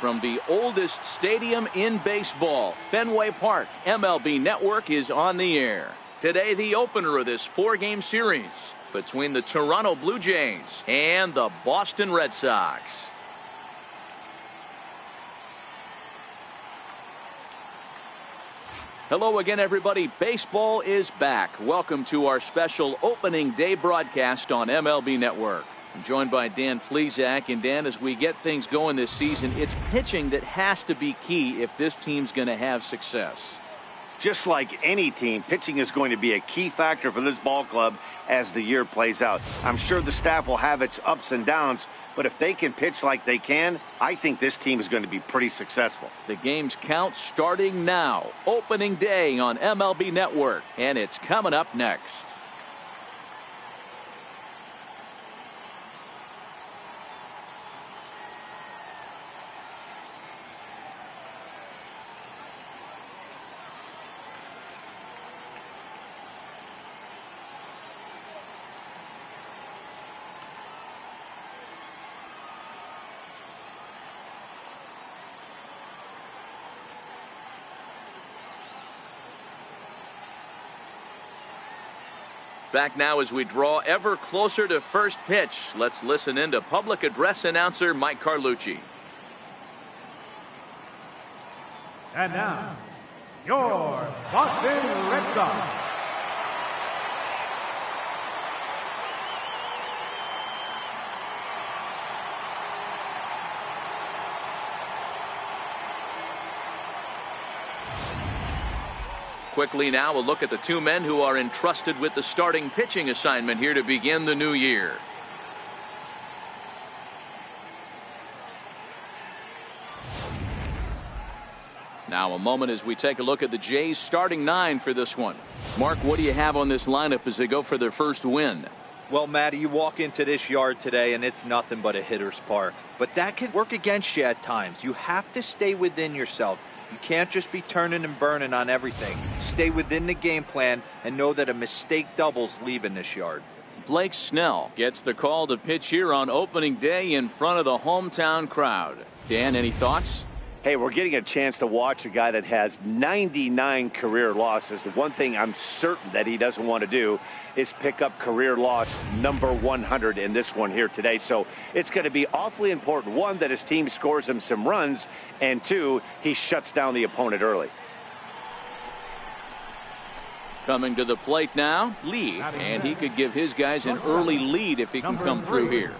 From the oldest stadium in baseball, Fenway Park, MLB Network is on the air. Today, the opener of this four-game series between the Toronto Blue Jays and the Boston Red Sox. Hello again, everybody. Baseball is back. Welcome to our special opening day broadcast on MLB Network. I'm joined by Dan Plesac. And Dan, as we get things going this season, it's pitching that has to be key if this team's going to have success. Just like any team, pitching is going to be a key factor for this ball club as the year plays out. I'm sure the staff will have its ups and downs, but if they can pitch like they can, I think this team is going to be pretty successful. The game's count starting now. Opening day on MLB Network, and it's coming up next. Back now as we draw ever closer to first pitch. Let's listen in to public address announcer Mike Carlucci. And now, your Boston Red Sox. Quickly now, a look at the two men who are entrusted with the starting pitching assignment here to begin the new year. Now a moment as we take a look at the Jays starting nine for this one. Mark, what do you have on this lineup as they go for their first win? Well, Matty, you walk into this yard today and it's nothing but a hitter's park. But that can work against you at times. You have to stay within yourself. You can't just be turning and burning on everything. Stay within the game plan and know that a mistake doubles leaving this yard. Blake Snell gets the call to pitch here on opening day in front of the hometown crowd. Dan, any thoughts? Hey, we're getting a chance to watch a guy that has 99 career losses. The one thing I'm certain that he doesn't want to do is pick up career loss number 100 in this one here today. So it's going to be awfully important, one, that his team scores him some runs, and two, he shuts down the opponent early. Coming to the plate now, Lee, and he could give his guys an early lead if he can come through here.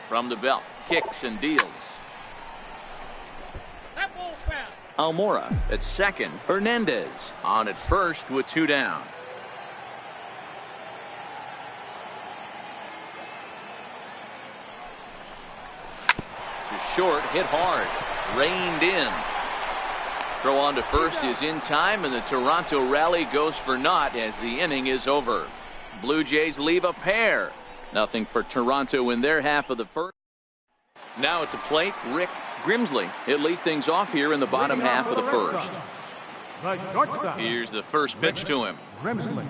From the belt, kicks and deals. That ball's foul. Almora at second. Hernandez on at first with two down. To short, hit hard. Reined in. Throw on to first is in time, and the Toronto rally goes for naught as the inning is over. Blue Jays leave a pair. Nothing for Toronto in their half of the first. Now at the plate, Rick Grimsley. He'll lead things off here in the bottom half of the first. Here's the first pitch to him. Grimsley.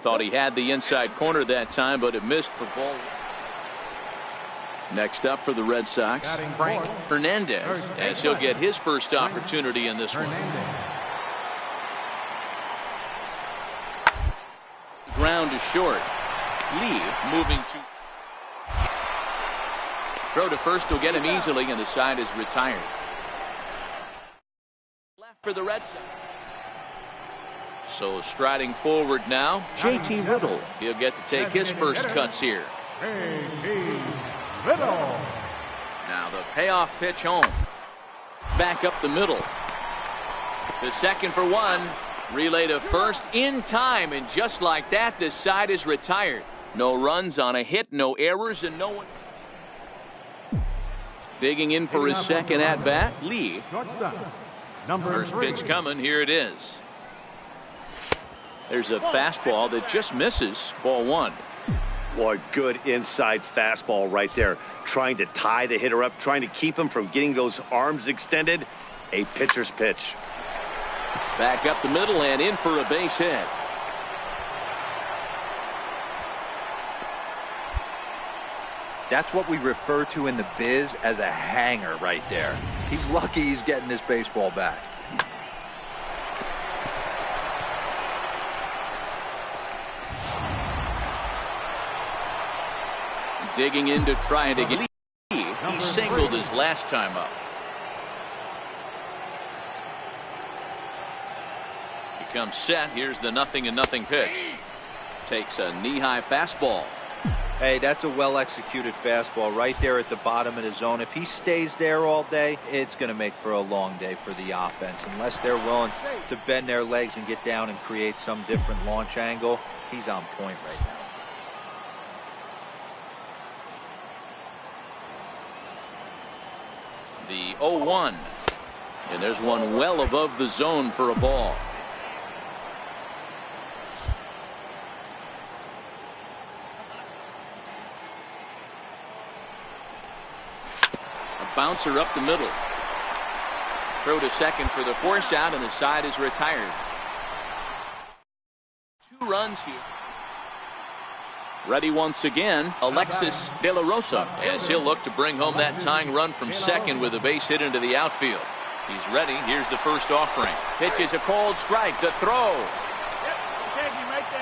Thought he had the inside corner that time, but it missed for ball. Next up for the Red Sox, Frank Hernandez, as he'll get his first opportunity in this one. Ground to short. Lee moving to throw to first will get him easily, and the side is retired. Left for the Red Sox. So striding forward now, J.T. Riddle. He'll get to take his first cuts here. Now the payoff pitch home. Back up the middle. The second for one. Relay to first in time, and just like that, this side is retired. No runs on a hit, no errors, and no one. Digging in for his second at bat, Lee. First pitch coming, here it is. There's a fastball that just misses, ball one. Boy, good inside fastball right there. Trying to tie the hitter up, trying to keep him from getting those arms extended. A pitcher's pitch. Back up the middle and in for a base hit. That's what we refer to in the biz as a hanger right there. He's lucky he's getting this baseball back. Digging in to try and get. He singled his last time up. He comes set. Here's the 0-0 pitch. Takes a knee-high fastball. Hey, that's a well-executed fastball right there at the bottom of the zone. If he stays there all day, it's going to make for a long day for the offense. Unless they're willing to bend their legs and get down and create some different launch angle, he's on point right now. The 0-1. And there's one well above the zone for a ball. A bouncer up the middle. Throw to second for the force out, and the side is retired. 2 runs here. Ready once again, Alexis De La Rosa, as he'll look to bring home that tying run from second with a base hit into the outfield. He's ready. Here's the first offering. Pitch is a called strike. The throw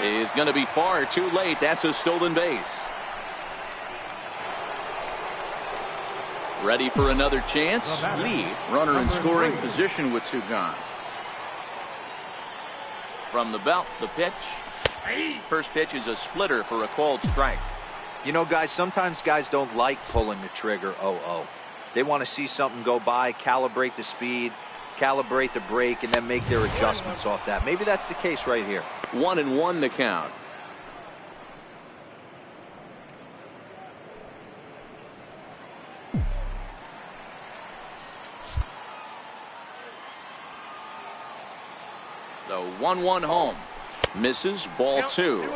is going to be far too late. That's a stolen base. Ready for another chance. Lee, runner in scoring position with two gone. From the belt, the pitch. First pitch is a splitter for a called strike. You know, guys, sometimes guys don't like pulling the trigger 0-0. They want to see something go by, calibrate the speed, calibrate the brake, and then make their adjustments off that. Maybe that's the case right here. 1-1 the count. The 1-1 home. Misses, ball 2.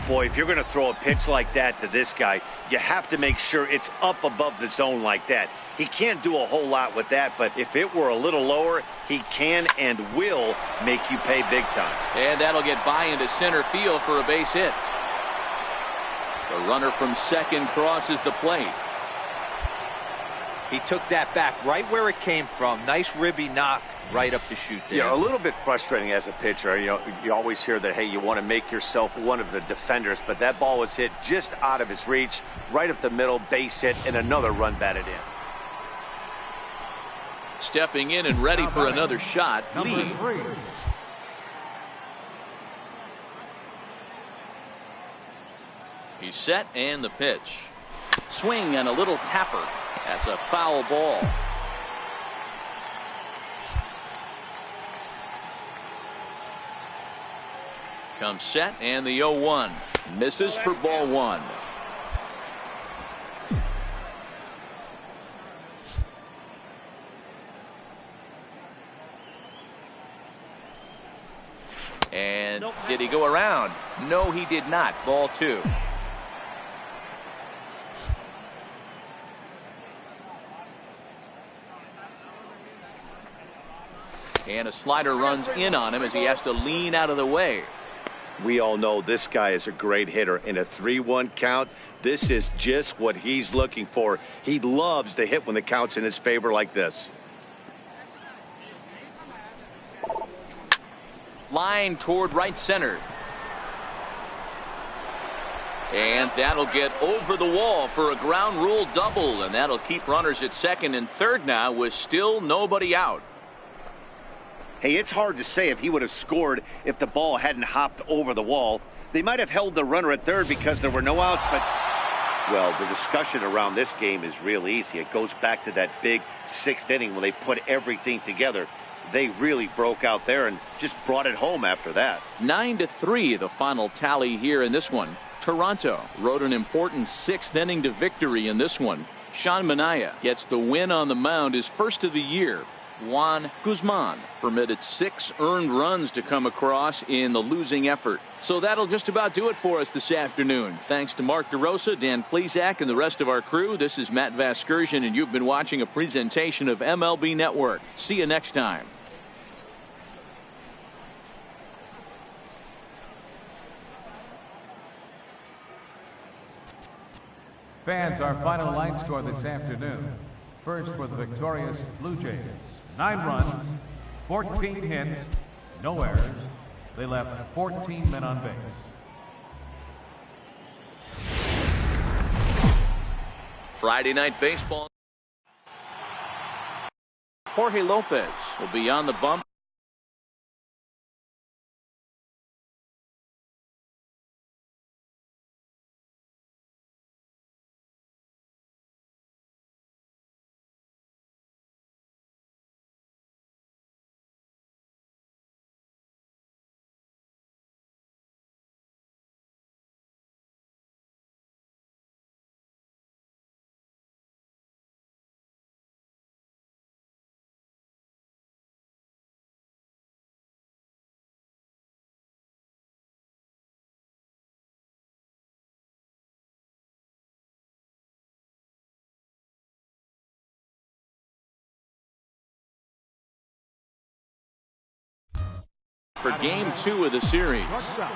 Boy, if you're going to throw a pitch like that to this guy, you have to make sure it's up above the zone like that. He can't do a whole lot with that, but if it were a little lower, he can and will make you pay big time. And that'll get by into center field for a base hit. The runner from second crosses the plate. He took that back right where it came from. Nice ribby knock right up the chute there. Yeah, a little bit frustrating as a pitcher. You know, you always hear that, hey, you want to make yourself one of the defenders, but that ball was hit just out of his reach, right up the middle, base hit, and another run batted in. Stepping in and ready for another shot, Lee. He's set, and the pitch. Swing and a little tapper. That's a foul ball. Comes set, and the 0-1. Misses for ball 1. And did he go around? No, he did not. Ball 2. And a slider runs in on him as he has to lean out of the way. We all know this guy is a great hitter. In a 3-1 count, this is just what he's looking for. He loves to hit when the count's in his favor like this. Line toward right center. And that'll get over the wall for a ground rule double. And that'll keep runners at second and third now with still nobody out. Hey, it's hard to say if he would have scored if the ball hadn't hopped over the wall. They might have held the runner at third because there were no outs, but, well, the discussion around this game is real easy. It goes back to that big 6th inning when they put everything together. They really broke out there and just brought it home after that. 9-3 the final tally here in this one. Toronto rode an important 6th inning to victory in this one. Sean Manaea gets the win on the mound, his first of the year. Juan Guzman permitted 6 earned runs to come across in the losing effort. So that'll just about do it for us this afternoon. Thanks to Mark DeRosa, Dan Plesac, and the rest of our crew. This is Matt Vasgersian, and you've been watching a presentation of MLB Network. See you next time. Fans, our final line score this afternoon. First for the victorious Blue Jays. 9 runs, 14 hits, no errors. They left 14 men on base. Friday Night Baseball. Jorge Lopez will be on the bump. For game 2 of the series.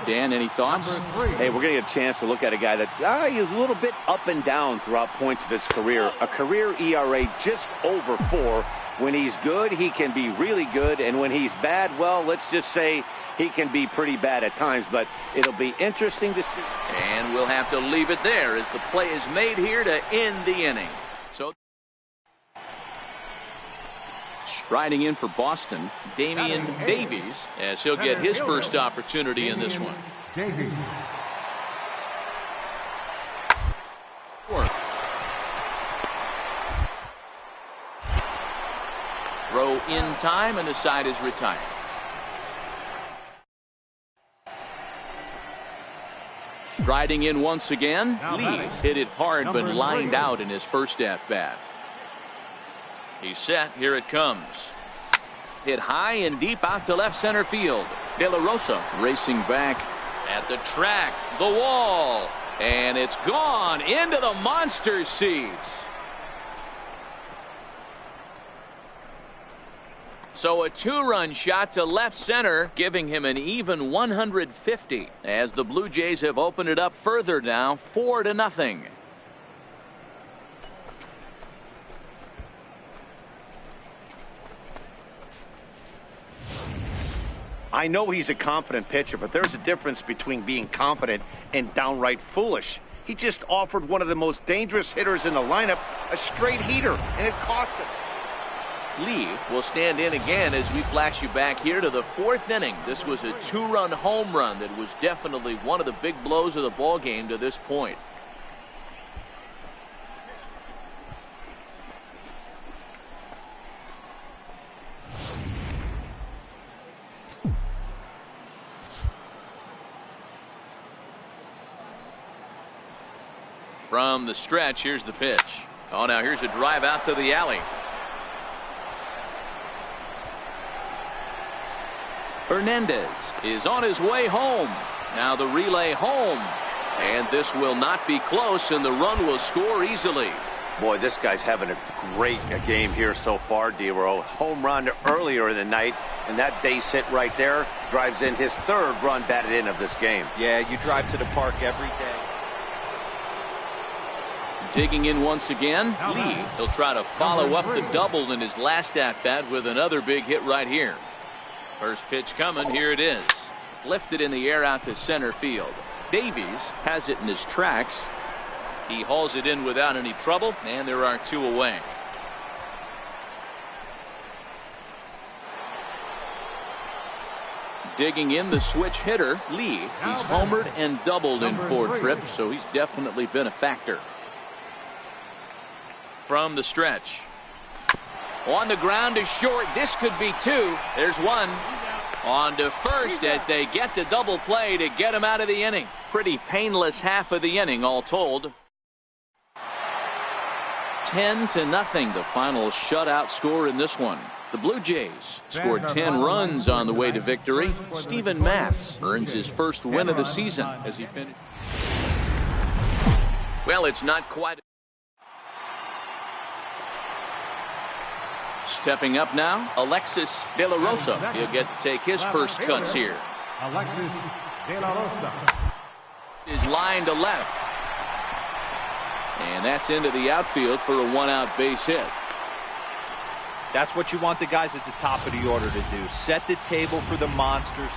Dan, any thoughts? Hey, we're going to get a chance to look at a guy that he's a little bit up and down throughout points of his career. A career ERA just over 4. When he's good, he can be really good. And when he's bad, well, let's just say he can be pretty bad at times. But it'll be interesting to see. And we'll have to leave it there as the play is made here to end the inning. So striding in for Boston, Damian Davies, as he'll get his first opportunity in this one. Throw in time, and the side is retired. Striding in once again, Lee hit it hard but lined out in his first at-bat. He's set. Here it comes. Hit high and deep out to left center field. De La Rosa racing back at the track. The wall. And it's gone into the monster seats. So a 2-run shot to left center, giving him an even 150 as the Blue Jays have opened it up further now, 4-0. I know he's a confident pitcher, but there's a difference between being confident and downright foolish. He just offered one of the most dangerous hitters in the lineup a straight heater, and it cost him. Lee will stand in again as we flash you back here to the 4th inning. This was a 2-run home run that was definitely one of the big blows of the ball game to this point. From the stretch, here's the pitch. Oh, now here's a drive out to the alley. Hernandez is on his way home. Now the relay home. And this will not be close, and the run will score easily. Boy, this guy's having a great game here so far, D-Row. Home run earlier in the night, and that base hit right there drives in his 3rd run batted in of this game. Yeah, you drive to the park every day. Digging in once again, Lee. He'll try to follow up the double in his last at-bat with another big hit right here. First pitch coming. Here it is. Lifted in the air out to center field. Davies has it in his tracks. He hauls it in without any trouble, and there are 2 away. Digging in the switch hitter, Lee. He's homered and doubled in 4 trips, so he's definitely been a factor. From the stretch. On the ground is short. This could be 2. There's 1. On to first as they get the double play to get him out of the inning. Pretty painless half of the inning all told. 10-0, the final shutout score in this one. The Blue Jays scored 10 runs on the way to victory. Steven Matz earns his first win of the season as he finished. Well, it's not quite. Stepping up now, Alexis De La Rosa. He'll get to take his first cuts here. Alexis De La Rosa is lined to left. And that's into the outfield for a 1-out base hit. That's what you want the guys at the top of the order to do. Set the table for the monsters.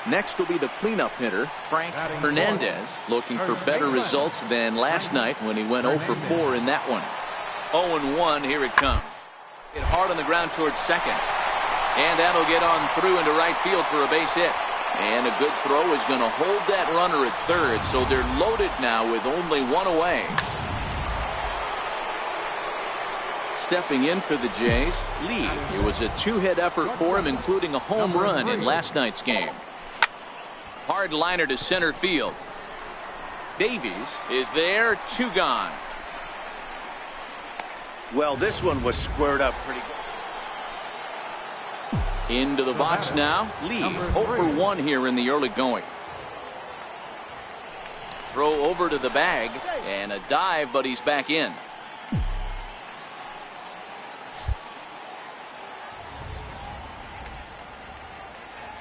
Next will be the cleanup hitter, Frank Hernandez, looking for better results than last night when he went 0 for 4 in that one. 0-1, here it comes. Hit hard on the ground towards second. And that'll get on through into right field for a base hit. And a good throw is going to hold that runner at third, so they're loaded now with only 1 away. Stepping in for the Jays, Lee. It was a 2-hit effort for him, including a home run in last night's game. Hard liner to center field. Davies is there, 2 gone. Well, this one was squared up pretty good. Into the box now. Lee 0 for 1 here in the early going. Throw over to the bag and a dive, but he's back in.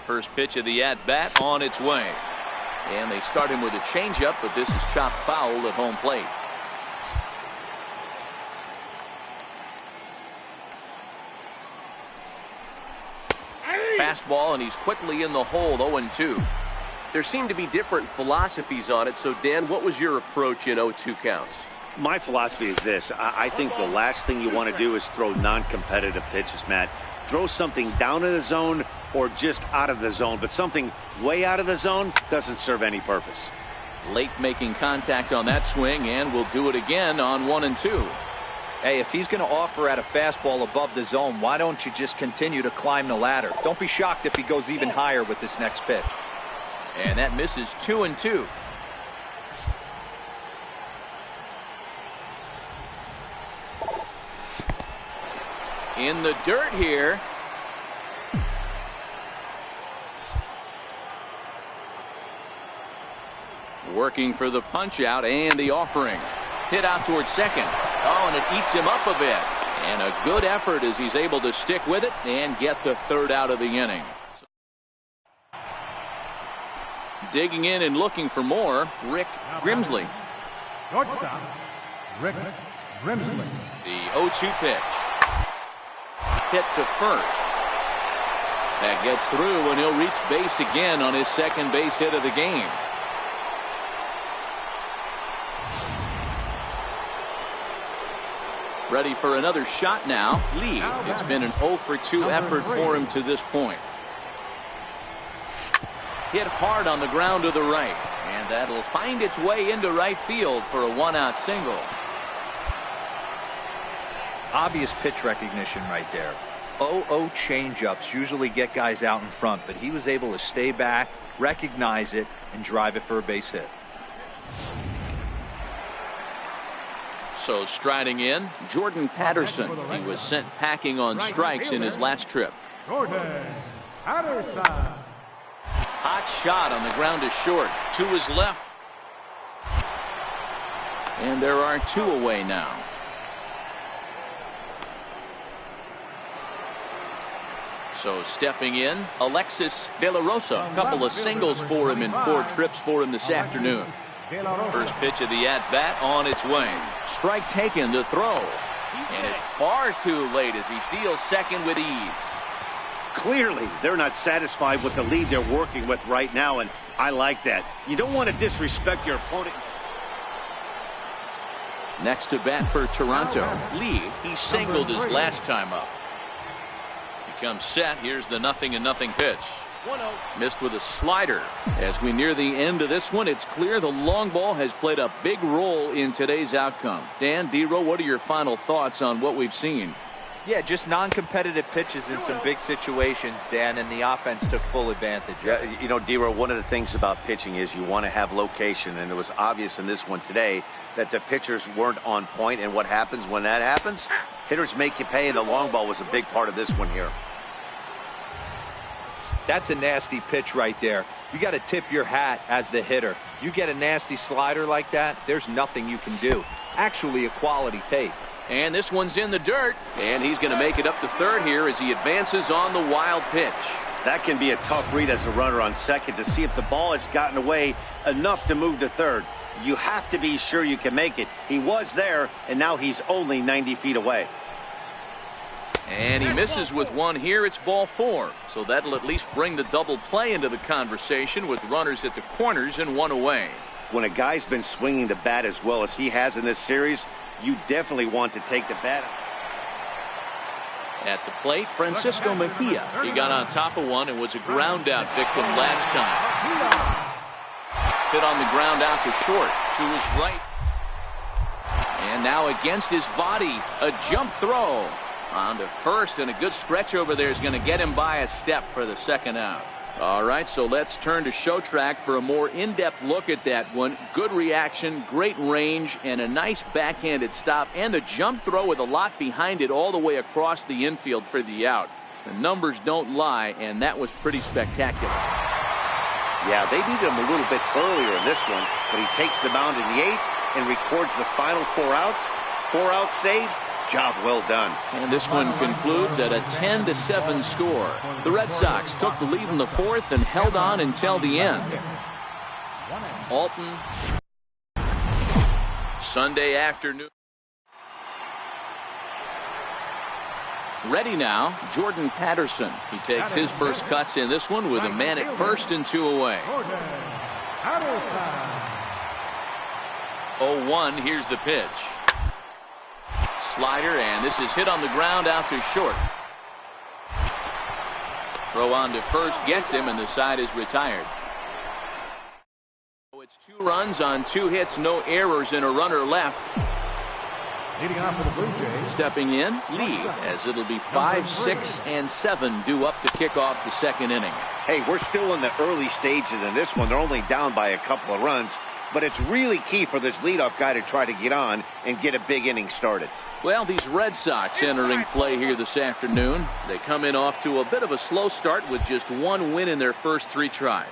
First pitch of the at-bat on its way. And they start him with a changeup, but this is chopped foul at home plate. Fastball, and he's quickly in the hole, 0-2. There seem to be different philosophies on it. So, Dan, what was your approach in 0-2 counts? My philosophy is this. I think the last thing you want to do is throw non-competitive pitches, Matt. Throw something down in the zone or just out of the zone, but something way out of the zone doesn't serve any purpose. Late making contact on that swing, and will do it again on 1-2. Hey, if he's going to offer at a fastball above the zone, why don't you just continue to climb the ladder? Don't be shocked if he goes even higher with this next pitch. And that misses 2-2. In the dirt here. Working for the punch out and the offering. Hit out towards second. Oh, and it eats him up a bit. And a good effort as he's able to stick with it and get the third out of the inning. Digging in and looking for more, Rick Grimsley. Shortstop, Rick Grimsley. The 0-2 pitch. Hit to first. That gets through, and he'll reach base again on his second base hit of the game. Ready for another shot now. Lee. It's been an 0-for-2 effort for him to this point. Hit hard on the ground to the right, and that'll find its way into right field for a one-out single. Obvious pitch recognition right there. 0-0 changeups usually get guys out in front, but he was able to stay back, recognize it, and drive it for a base hit. So striding in, Jordan Patterson. He was sent packing on strikes in his last trip. Jordan Patterson. Hot shot on the ground to short. To his left. And there are two away now. So stepping in, Alexis De La Rosa. A couple of singles for him in 4 trips for him this afternoon. First pitch of the at-bat on its way. Strike taken to throw. And it's far too late as he steals second with ease. Clearly, they're not satisfied with the lead they're working with right now, and I like that. You don't want to disrespect your opponent. Next to bat for Toronto, Lee. He singled his last time up. He comes set. Here's the 0-0 pitch. 1-0. Missed with a slider. As we near the end of this one, it's clear the long ball has played a big role in today's outcome. Dan, D-Row, what are your final thoughts on what we've seen? Yeah, just non-competitive pitches in some big situations, Dan, and the offense took full advantage. Yeah, you know, D-Row, one of the things about pitching is you want to have location, and it was obvious in this one today that the pitchers weren't on point, and what happens when that happens? Hitters make you pay, and the long ball was a big part of this one here. That's a nasty pitch right there. You got to tip your hat as the hitter. You get a nasty slider like that, there's nothing you can do. Actually, a quality take. And this one's in the dirt, and he's going to make it up to third here as he advances on the wild pitch. That can be a tough read as a runner on second to see if the ball has gotten away enough to move to third. You have to be sure you can make it. He was there, and now he's only 90 feet away. And he misses with one here. It's ball 4. So that'll at least bring the double play into the conversation with runners at the corners and one away. When a guy's been swinging the bat as well as he has in this series, you definitely want to take the bat. At the plate, Francisco Mejia. He got on top of one and was a ground out victim last time. Hit on the ground out to short, to his right. And now against his body, a jump throw. On to first, and a good stretch over there is going to get him by a step for the second out. All right, so let's turn to show track for a more in-depth look at that one. Good reaction, great range, and a nice backhanded stop, and the jump throw with a lot behind it all the way across the infield for the out. The numbers don't lie, and that was pretty spectacular. Yeah, they needed him a little bit earlier in this one, but he takes the mound in the 8th and records the final 4 outs. 4-out save. Job well done. And this one concludes at a 10-7 score. The Red Sox took the lead in the fourth and held on until the end. Alton. Sunday afternoon. Ready now, Jordan Patterson. He takes his first cuts in this one with a man at first and 2 away. 0-1, here's the pitch. Slider, and this is hit on the ground out to short. Throw on to first, gets him, and the side is retired. It's 2 runs on 2 hits, no errors, and a runner left. Leading off for the Blue Jays. Stepping in, Lee, as it'll be 5, 6, and 7 due up to kick off the second inning. Hey, we're still in the early stages in this one. They're only down by a couple of runs, but it's really key for this leadoff guy to try to get on and get a big inning started. Well, these Red Sox entering play here this afternoon. They come in off to a bit of a slow start with just 1 win in their first 3 tries.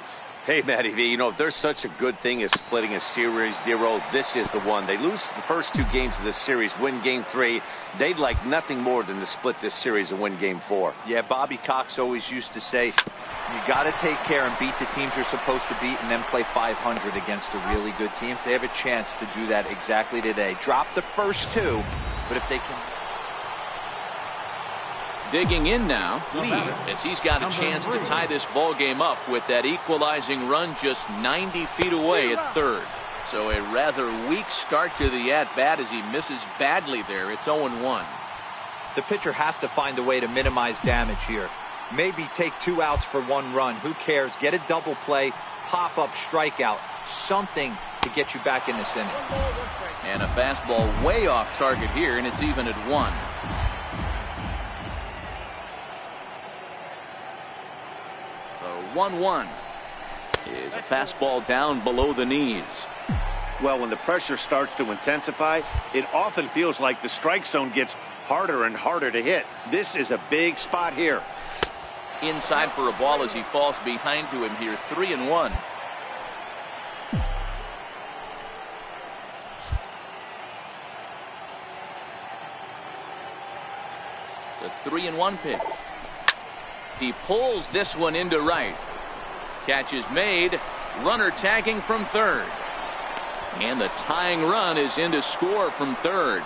Hey, Matty V, you know, if there's such a good thing as splitting a series, Dero, this is the one. They lose the first 2 games of this series, win Game 3. They'd like nothing more than to split this series and win Game 4. Yeah, Bobby Cox always used to say, you got to take care and beat the teams you're supposed to beat and then play 500 against the really good teams. They have a chance to do that exactly today. Drop the first 2, but if they can... Digging in now, Lee, as he's got a chance to tie this ball game up with that equalizing run just 90 feet away at third. So a rather weak start to the at-bat as he misses badly there. It's 0-1. The pitcher has to find a way to minimize damage here. Maybe take 2 outs for 1 run. Who cares? Get a double play, pop-up strikeout, something to get you back in this inning. And a fastball way off target here, and it's even at 1. The 1-1 is a fastball down below the knees. Well, when the pressure starts to intensify, it often feels like the strike zone gets harder and harder to hit. This is a big spot here. Inside for a ball as he falls behind to him here. 3-1. The 3-1 pitch. He pulls this one into right. Catch is made. Runner tagging from third. And the tying run is in to score from third.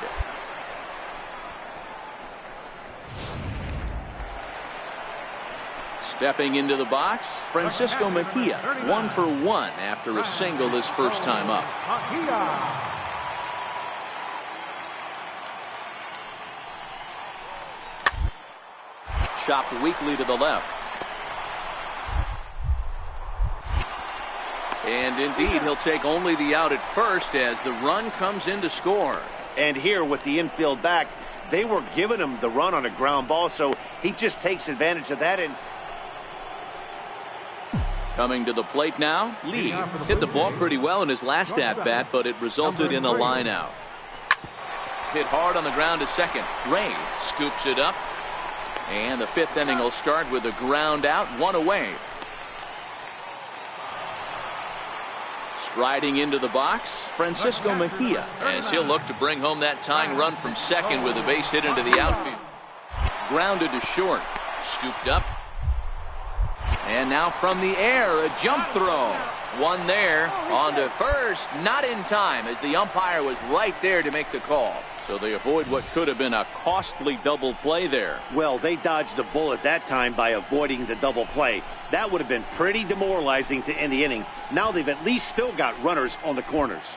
Stepping into the box, Francisco Mejia, 1 for 1 after a single his first time up. Chopped weakly to the left. And indeed, he'll take only the out at first as the run comes in to score. And here with the infield back, they were giving him the run on a ground ball, so he just takes advantage of that. And coming to the plate now, Lee hit the ball pretty well in his last at-bat, but it resulted in a line out. Hit hard on the ground to second. Ray scoops it up. And the 5th inning will start with a ground out, 1 away. Striding into the box, Francisco Mejia, as he'll look to bring home that tying run from second with a base hit into the outfield. Grounded to short, scooped up. And now from the air, a jump throw. 1 there, on to first, not in time as the umpire was right there to make the call. So they avoid what could have been a costly double play there. Well, they dodged the bullet that time by avoiding the double play. That would have been pretty demoralizing to end the inning. Now they've at least still got runners on the corners.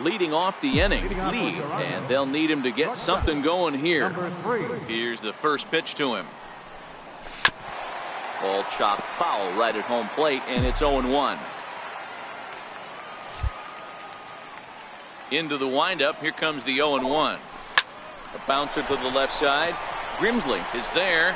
Leading off the inning, Lee, and they'll need him to get something going here. Here's the first pitch to him. Ball chopped foul right at home plate, and it's 0-1. Into the windup, here comes the 0-1. A bouncer to the left side. Grimsley is there,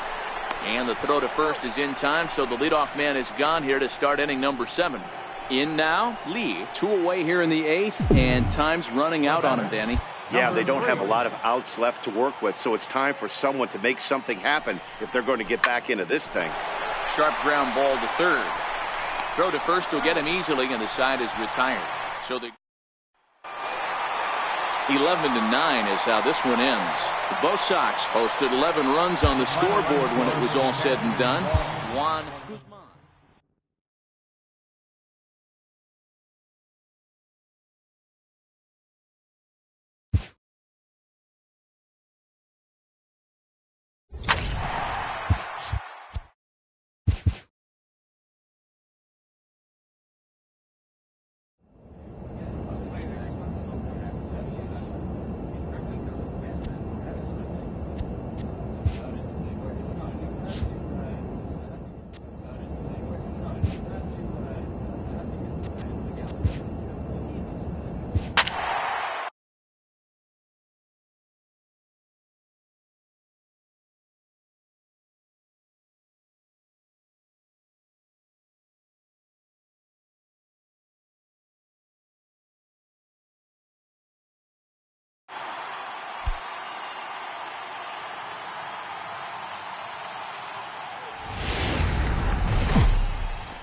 and the throw to first is in time, so the leadoff man is gone here to start inning number 7. In now, Lee, 2 away here in the 8th, and time's running out on him, Danny. Yeah, they don't have a lot of outs left to work with, so it's time for someone to make something happen if they're going to get back into this thing. Sharp ground ball to third. Throw to first will get him easily, and the side is retired. So the 11-9 is how this one ends. Both Sox posted 11 runs on the scoreboard when it was all said and done. Juan Guzman.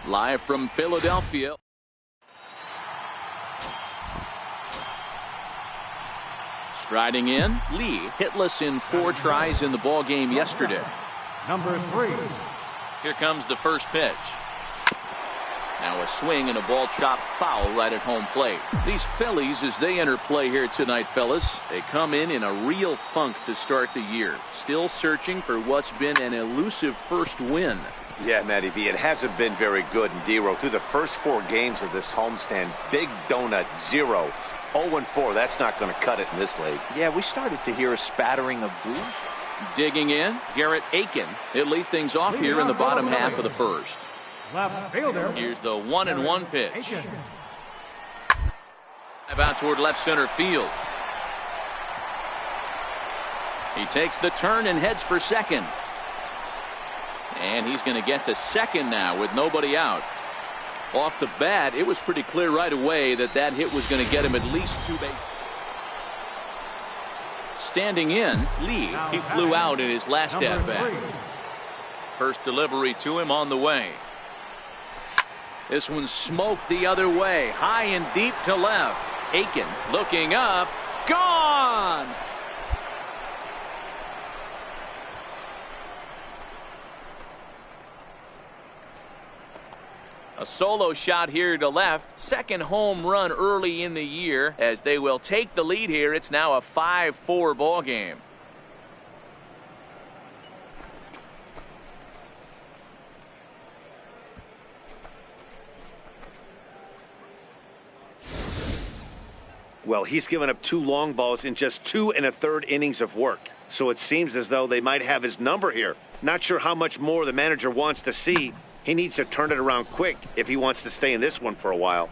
Live from Philadelphia. Striding in, Lee hitless in 4 tries in the ball game yesterday. Number 3. Here comes the first pitch. Now a swing and a ball chopped foul right at home plate. These Phillies, as they enter play here tonight, fellas, they come in a real funk to start the year. Still searching for what's been an elusive first win. Yeah, Matty B, it hasn't been very good in D-Row. Through the first 4 games of this homestand, big donut, 0. 0-4, that's not going to cut it in this league. Yeah, we started to hear a spattering of boos. Digging in, Garrett Aiken. He'll lead things off here in the bottom half of the first. Left fielder. Here's the 1-1 pitch. About toward left center field. He takes the turn and heads for second. And he's going to get to second now with nobody out. Off the bat, it was pretty clear right away that that hit was going to get him at least 2 bases. Standing in, Lee, he flew out in his last at bat. First delivery to him on the way. This one smoked the other way, high and deep to left. Aiken looking up, gone! A solo shot here to left. Second home run early in the year as they will take the lead here. It's now a 5-4 ball game. Well, he's given up 2 long balls in just 2 1/3 innings of work. So it seems as though they might have his number here. Not sure how much more the manager wants to see. He needs to turn it around quick if he wants to stay in this one for a while.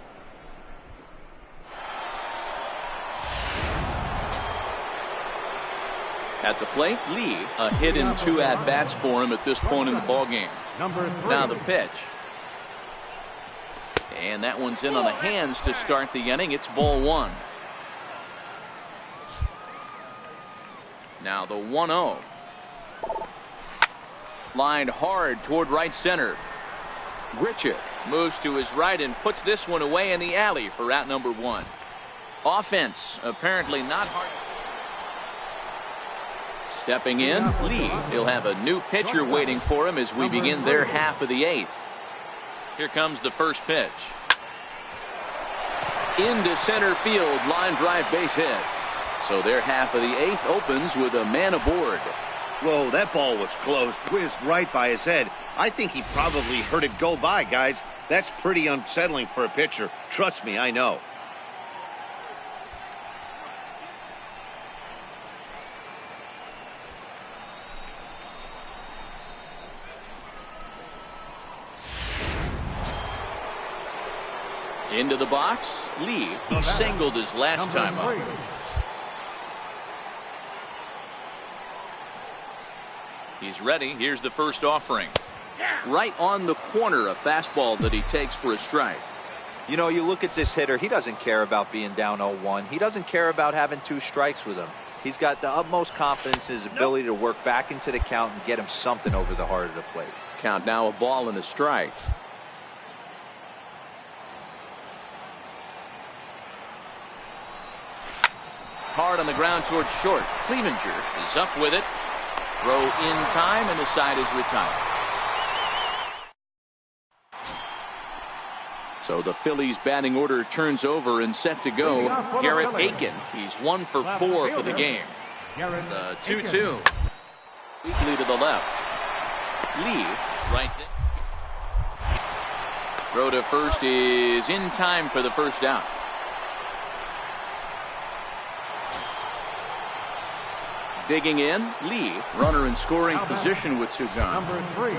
At the plate, Lee, a hit in 2 at-bats for him at this point in the ballgame. Now the pitch. And that one's in on the hands to start the inning. It's ball 1. Now the 1-0. Lined hard toward right center. Grichuk moves to his right and puts this one away in the alley for out number 1. Offense apparently not hard. Stepping in, Lee. He'll have a new pitcher waiting for him as we begin their half of the 8th. Here comes the first pitch. Into center field, line drive base hit. So their half of the 8th opens with a man aboard. Whoa, that ball was close. Whizzed right by his head. I think he probably heard it go by, guys. That's pretty unsettling for a pitcher. Trust me, I know. Into the box, Lee. He singled his last time up. He's ready. Here's the first offering. Right on the corner, a fastball that he takes for a strike. You know, you look at this hitter, he doesn't care about being down 0-1. He doesn't care about having 2 strikes with him. He's got the utmost confidence in his ability to work back into the count and get him something over the heart of the plate. Count now a ball and a strike. Hard on the ground towards short. Clevenger is up with it. Throw in time, and the side is retired. So the Phillies batting order turns over and set to go. Garrett Aiken, he's 1 for 4 for the game. The 2-2. Weakly to the left. Lee right there. Throw to first is in time for the first down. Digging in, Lee, runner in scoring position with 2 gone. Number 3.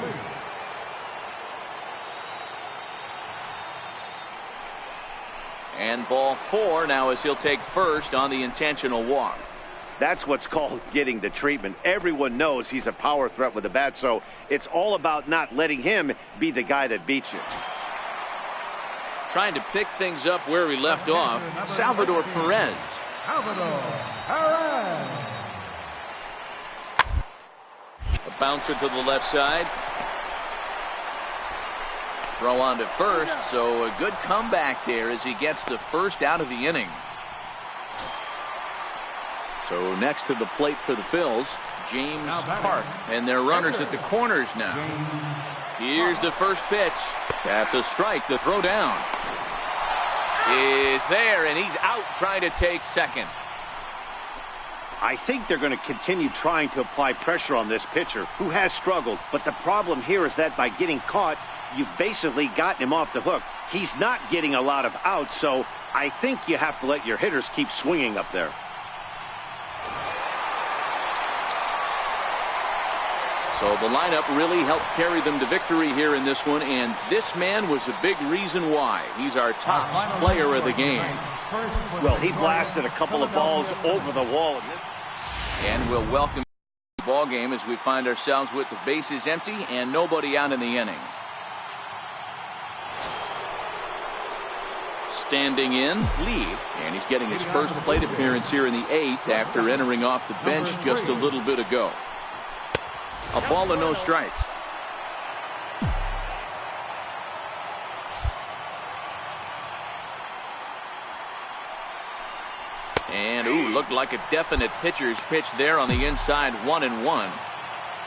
And ball 4 now as he'll take first on the intentional walk. That's what's called getting the treatment. Everyone knows he's a power threat with the bat, so it's all about not letting him be the guy that beats you. Trying to pick things up where we left off, Salvador Perez. A bouncer to the left side. Throw on to first, so a good comeback there as he gets the first out of the inning. So next to the plate for the Phils, James Park, and their runners at the corners now. Here's the first pitch. That's a strike. The throw down is there, and he's out trying to take second. I think they're going to continue trying to apply pressure on this pitcher who has struggled. But the problem here is that by getting caught, you've basically gotten him off the hook. He's not getting a lot of outs, so I think you have to let your hitters keep swinging up there. So the lineup really helped carry them to victory here in this one, and this man was a big reason why. He's our top player of the game. Well, he blasted a couple of balls over the wall. And we'll welcome the ball game as we find ourselves with the bases empty and nobody out in the inning. Standing in, Lee, and he's getting his first plate appearance here in the 8th after entering off the bench just a little bit ago. A ball and no strikes. And looked like a definite pitcher's pitch there on the inside, 1-1.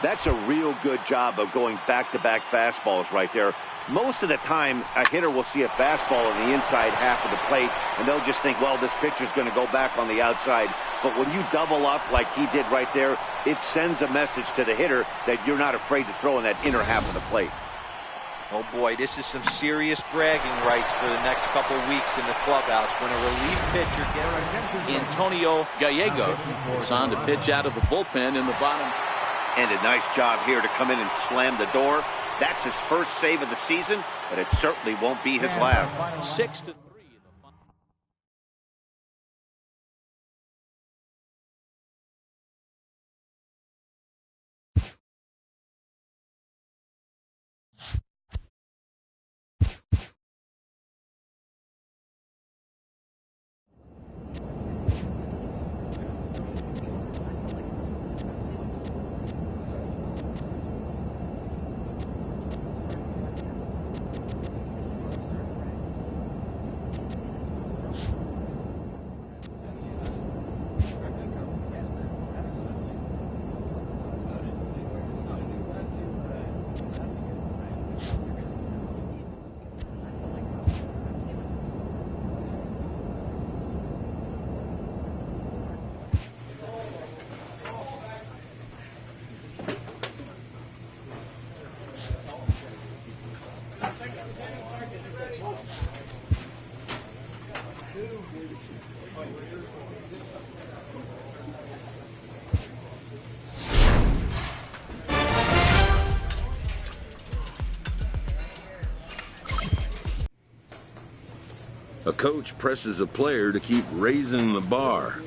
That's a real good job of going back-to-back fastballs right there. Most of the time, a hitter will see a fastball on the inside half of the plate, and they'll just think, well, this pitcher's going to go back on the outside. But when you double up like he did right there, it sends a message to the hitter that you're not afraid to throw in that inner half of the plate. Oh boy, this is some serious bragging rights for the next couple weeks in the clubhouse when a relief pitcher gets. Antonio Gallegos is on to pitch out of the bullpen in the bottom. And a nice job here to come in and slam the door. That's his first save of the season, but it certainly won't be his last. 6-3. A coach presses a player to keep raising the bar.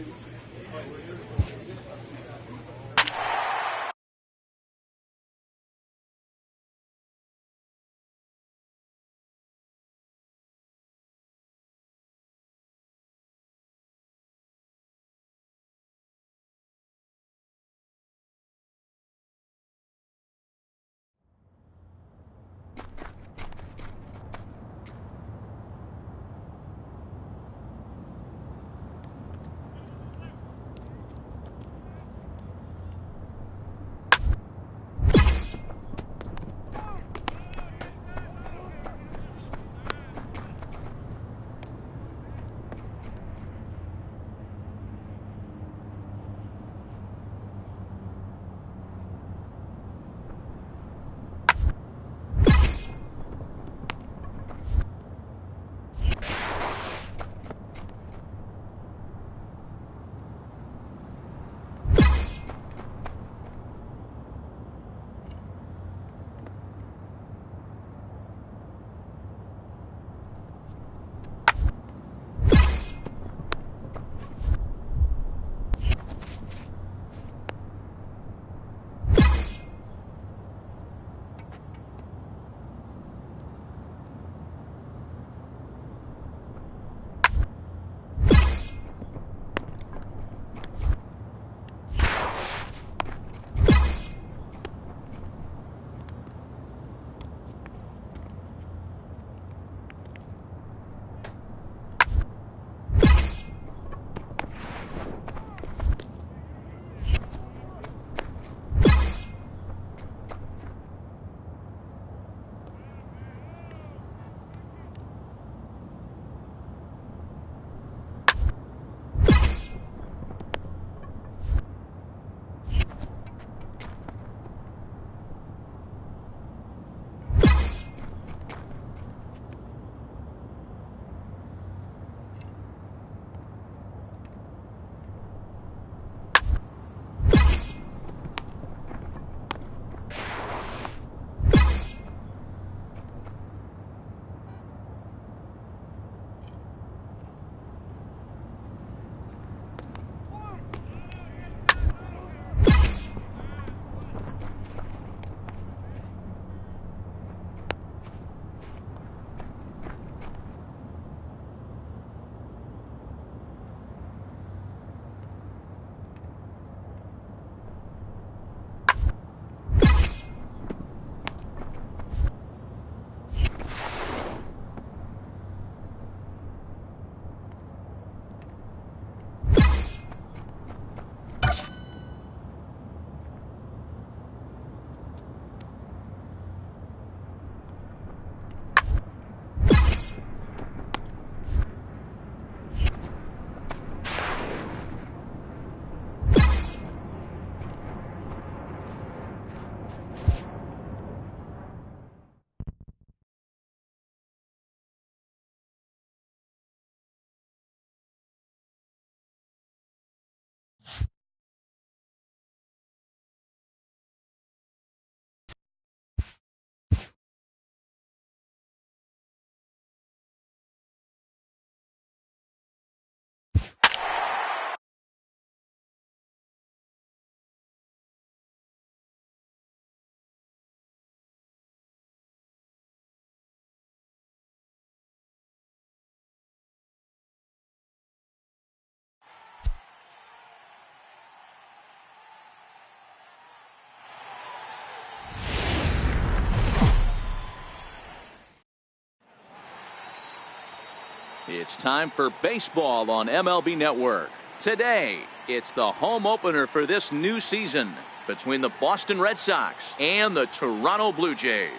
It's time for baseball on MLB Network. Today, it's the home opener for this new season between the Boston Red Sox and the Toronto Blue Jays.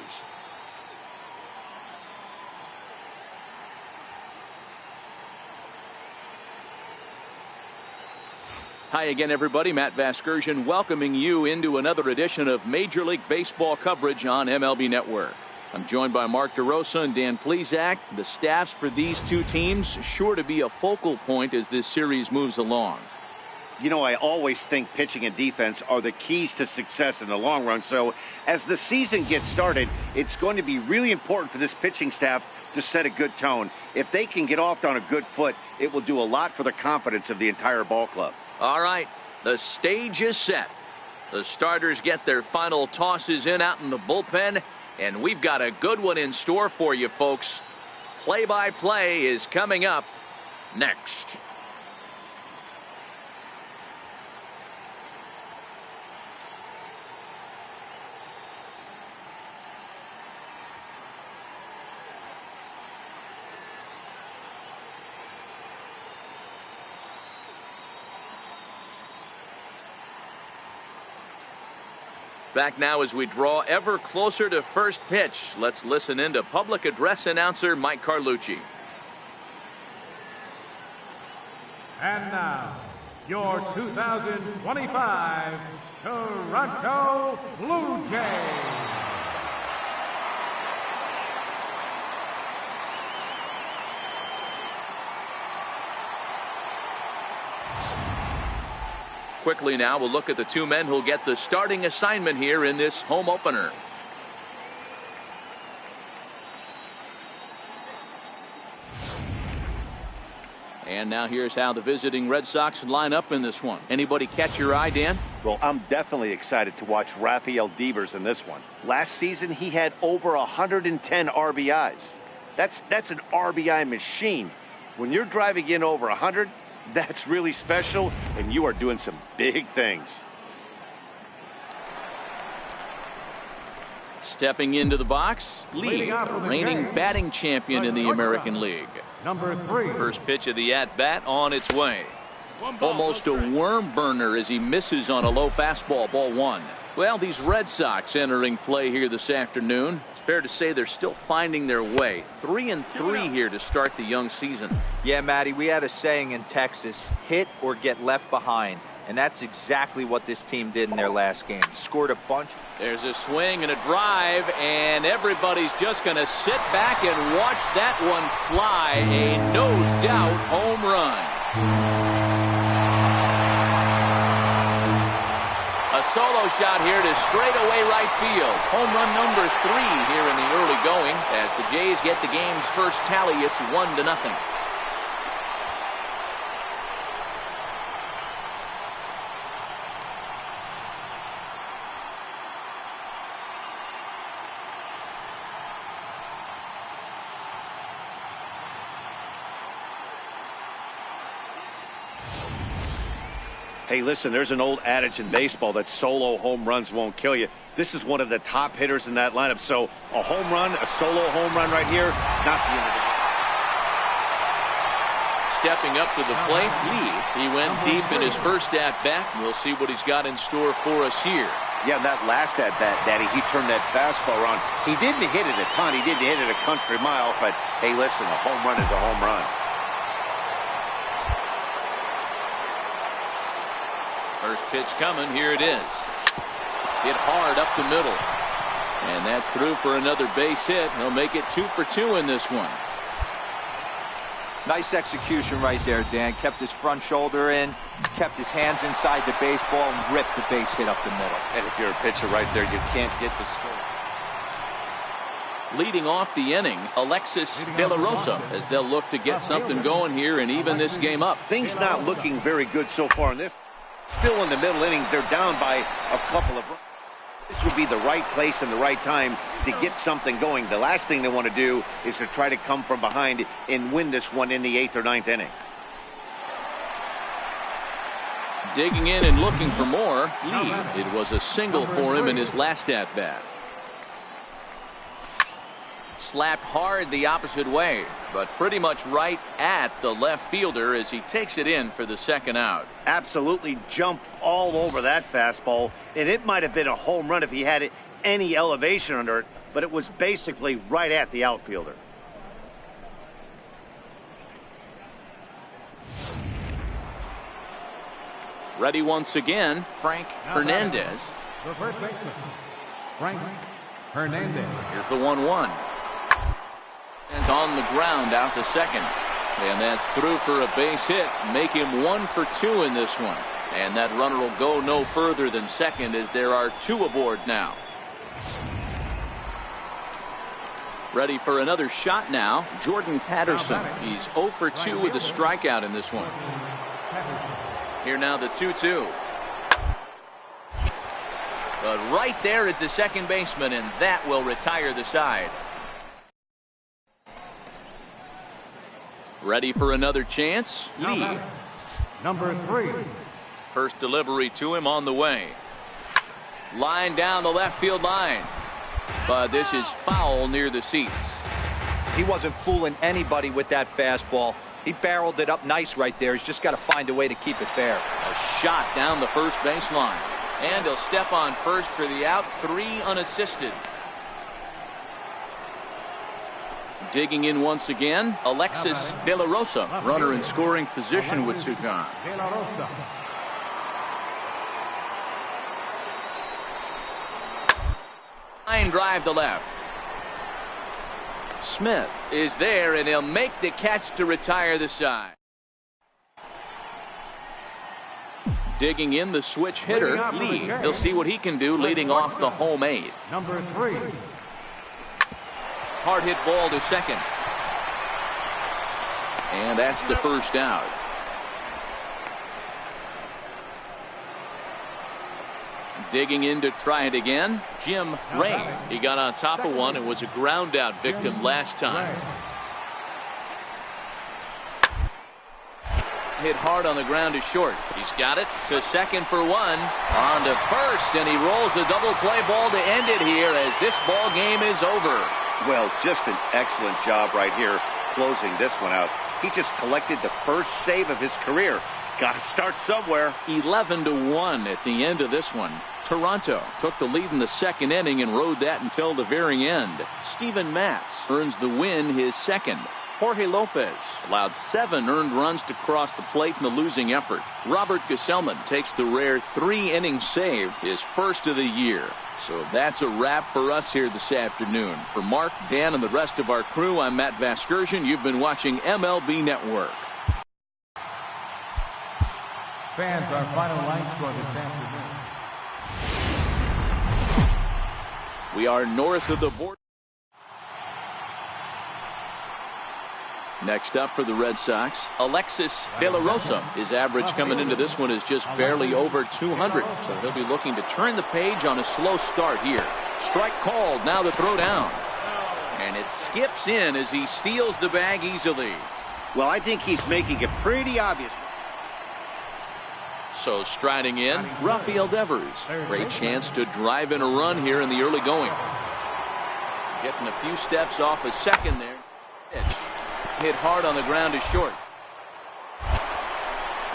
Hi again, everybody. Matt Vasgersian welcoming you into another edition of Major League Baseball coverage on MLB Network. I'm joined by Mark DeRosa and Dan Plesac. The staffs for these two teams sure to be a focal point as this series moves along. You know, I always think pitching and defense are the keys to success in the long run. So as the season gets started, it's going to be really important for this pitching staff to set a good tone. If they can get off on a good foot, it will do a lot for the confidence of the entire ball club. All right, the stage is set. The starters get their final tosses in out in the bullpen, and we've got a good one in store for you, folks. Play-by-play is coming up next. Back now as we draw ever closer to first pitch. Let's listen in to public address announcer Mike Carlucci. And now, your 2025 Toronto Blue Jays. Quickly now, we'll look at the two men who'll get the starting assignment here in this home opener. And now here's how the visiting Red Sox line up in this one. Anybody catch your eye, Dan? Well, I'm definitely excited to watch Rafael Devers in this one. Last season, he had over 110 RBIs. That's an RBI machine. When you're driving in over 100, that's really special, and you are doing some big things. Stepping into the box, Lee, the reigning batting champion in the American League. Number 3. First pitch of the at-bat on its way. Almost a worm burner as he misses on a low fastball, ball one. Well, these Red Sox entering play here this afternoon. It's fair to say they're still finding their way. 3-3 here to start the young season. Yeah, Matty, we had a saying in Texas, hit or get left behind. And that's exactly what this team did in their last game. Scored a bunch. There's a swing and a drive, and everybody's just going to sit back and watch that one fly. A no-doubt home run. A solo shot here to straightaway right field. Home run number 3 here in the early going. As the Jays get the game's first tally, it's 1-0. Hey, listen, there's an old adage in baseball that solo home runs won't kill you. This is one of the top hitters in that lineup. So a home run, a solo home run right here, it's not the end of the game. Stepping up to the plate, Lee. He went deep in his first at-bat. We'll see what he's got in store for us here. Yeah, that last at-bat, Daddy, he turned that fastball around. He didn't hit it a ton. He didn't hit it a country mile. But, hey, listen, a home run is a home run. First pitch coming. Here it is. Hit hard up the middle. And that's through for another base hit. He'll make it 2 for 2 in this one. Nice execution right there, Dan. Kept his front shoulder in, kept his hands inside the baseball, and ripped the base hit up the middle. And if you're a pitcher right there, you can't get the score. Leading off the inning, Alexis De La Rosa, as they'll look to get something going here and even this game up. Things not looking very good so far in this. Still in the middle innings, they're down by a couple of runs. This would be the right place and the right time to get something going. The last thing they want to do is to try to come from behind and win this one in the 8th or 9th inning. Digging in and looking for more, Lee. It was a single for him in his last at-bat. Slapped hard the opposite way, but pretty much right at the left fielder as he takes it in for the second out. Absolutely jumped all over that fastball, and it might have been a home run if he had any elevation under it, but it was basically right at the outfielder. Ready once again, Frank Hernandez. The first baseman, Frank Hernandez. Here's the 1-1. And on the ground out to second. And that's through for a base hit. Make him 1 for 2 in this one. And that runner will go no further than second as there are 2 aboard now. Ready for another shot now, Jordan Patterson. He's 0 for 2 with a strikeout in this one. Here now the 2-2. But right there is the second baseman, and that will retire the side. Ready for another chance, Lee. Number 3. First delivery to him on the way. Line down the left field line. But this is foul near the seats. He wasn't fooling anybody with that fastball. He barreled it up nice right there. He's just got to find a way to keep it fair. A shot down the first baseline. And he'll step on first for the out. 3 unassisted. Digging in once again, Alexis De La Rosa, runner in scoring position with Sugan. Line drive to left. Smith is there, and he'll make the catch to retire the side. Digging in the switch hitter, Lee. He'll see what he can do leading off the home 8. Number 3. Hard hit ball to second. And that's the first out. Digging in to try it again, Jim Ray. He got on top of one and was a ground out victim last time. Hit hard on the ground to short. He's got it to second for 1. On to first, and he rolls a double play ball to end it here as this ball game is over. Well, just an excellent job right here closing this one out. He just collected the first save of his career. Got to start somewhere. 11-1 at the end of this one. Toronto took the lead in the second inning and rode that until the very end. Steven Matz earns the win, his second. Jorge Lopez allowed 7 earned runs to cross the plate in the losing effort. Robert Gesellman takes the rare 3-inning save, his first of the year. So that's a wrap for us here this afternoon. For Mark, Dan, and the rest of our crew, I'm Matt Vasgersian. You've been watching MLB Network. Fans, our final line score this afternoon. We are north of the border. Next up for the Red Sox, Alexis De La Rosa. His average coming into this one is just barely over 200. So he'll be looking to turn the page on a slow start here. Strike called, now the throw down. And it skips in as he steals the bag easily. Well, I think he's making it pretty obvious. So striding in, Rafael Devers. Great chance to drive in a run here in the early going. Getting a few steps off a second there. Pitch. Hit hard on the ground to short.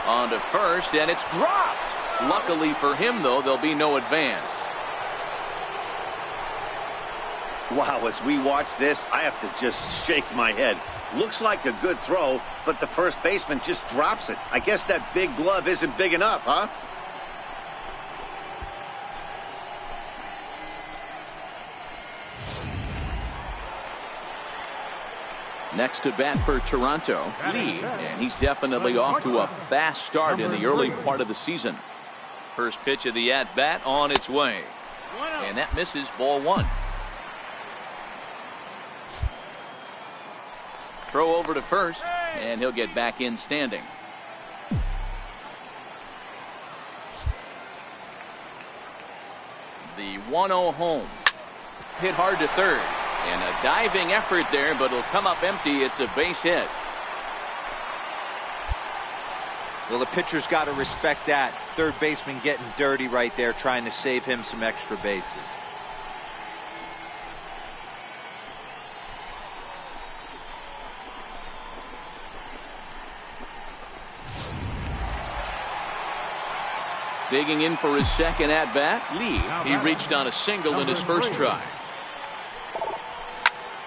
On to first, and it's dropped. Luckily for him, though, there'll be no advance. Wow, as we watch this, I have to just shake my head. Looks like a good throw, but the first baseman just drops it. I guess that big glove isn't big enough, huh? Next to bat for Toronto, Lee, and he's definitely off to a fast start in the early part of the season. First pitch of the at-bat on its way. And that misses, ball 1. Throw over to first, and he'll get back in standing. The 1-0 home. Hit hard to third. And a diving effort there, but it'll come up empty. It's a base hit. Well, the pitcher's got to respect that. Third baseman getting dirty right there, trying to save him some extra bases. Digging in for his second at-bat, Lee. He reached on a single in his first try.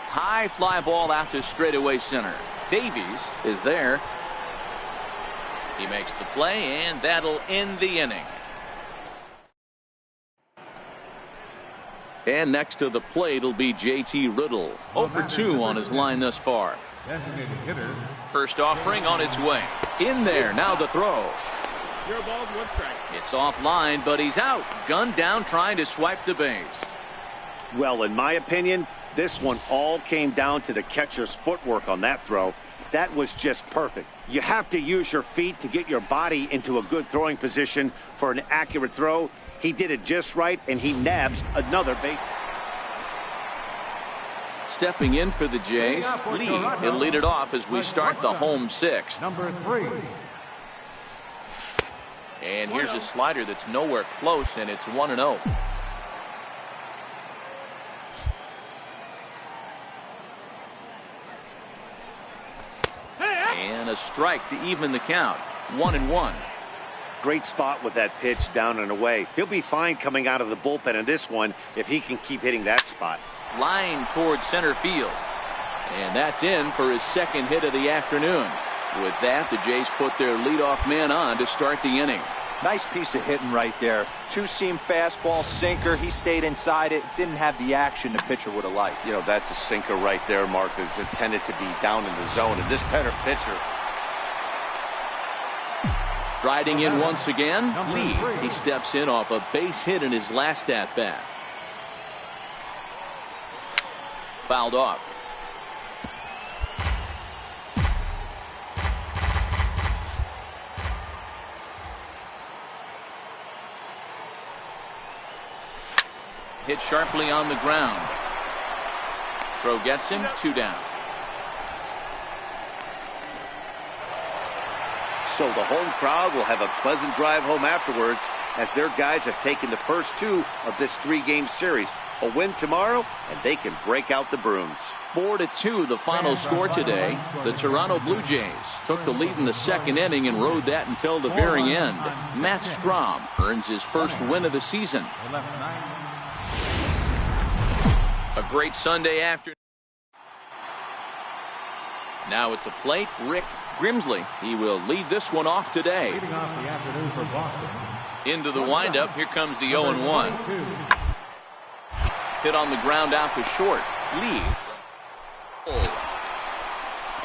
High fly ball out to straightaway center. Davies is there. He makes the play, and that'll end the inning. And next to the plate will be J.T. Riddle. 0 for 2 on his line thus far. Designated hitter. First offering on its way. In there, now the throw. 0 balls, 1 strike. It's offline, but he's out. Gunned down trying to swipe the base. Well, in my opinion, this one all came down to the catcher's footwork on that throw. That was just perfect. You have to use your feet to get your body into a good throwing position for an accurate throw. He did it just right, and he nabs another base. Stepping in for the Jays, Lee. He'll lead it off as we start the home 6th. Number 3. And here's a slider that's nowhere close, and it's 1-0. And a strike to even the count. 1-1. Great spot with that pitch down and away. He'll be fine coming out of the bullpen in this one if he can keep hitting that spot. Line towards center field. And that's in for his second hit of the afternoon. With that, the Jays put their leadoff man on to start the inning. Nice piece of hitting right there. Two-seam fastball, sinker. He stayed inside it. Didn't have the action the pitcher would have liked. You know, that's a sinker right there, Mark. It's intended to be down in the zone. And this pitcher. Riding in once again, Lee. He steps in off a base hit in his last at-bat. Fouled off. Hit sharply on the ground. Throw gets him, 2 down. So the home crowd will have a pleasant drive home afterwards as their guys have taken the first 2 of this 3-game series. A win tomorrow, and they can break out the brooms. 4-2 the final score today. The Toronto Blue Jays took the lead in the second inning and rode that until the very end. Matt Strahm earns his first win of the season. A great Sunday afternoon. Now at the plate, Rick Grimsley. He will lead this one off today. Leading off the afternoon for Boston. Into the windup. Here comes the 0-1. Hit on the ground out to short. Lee.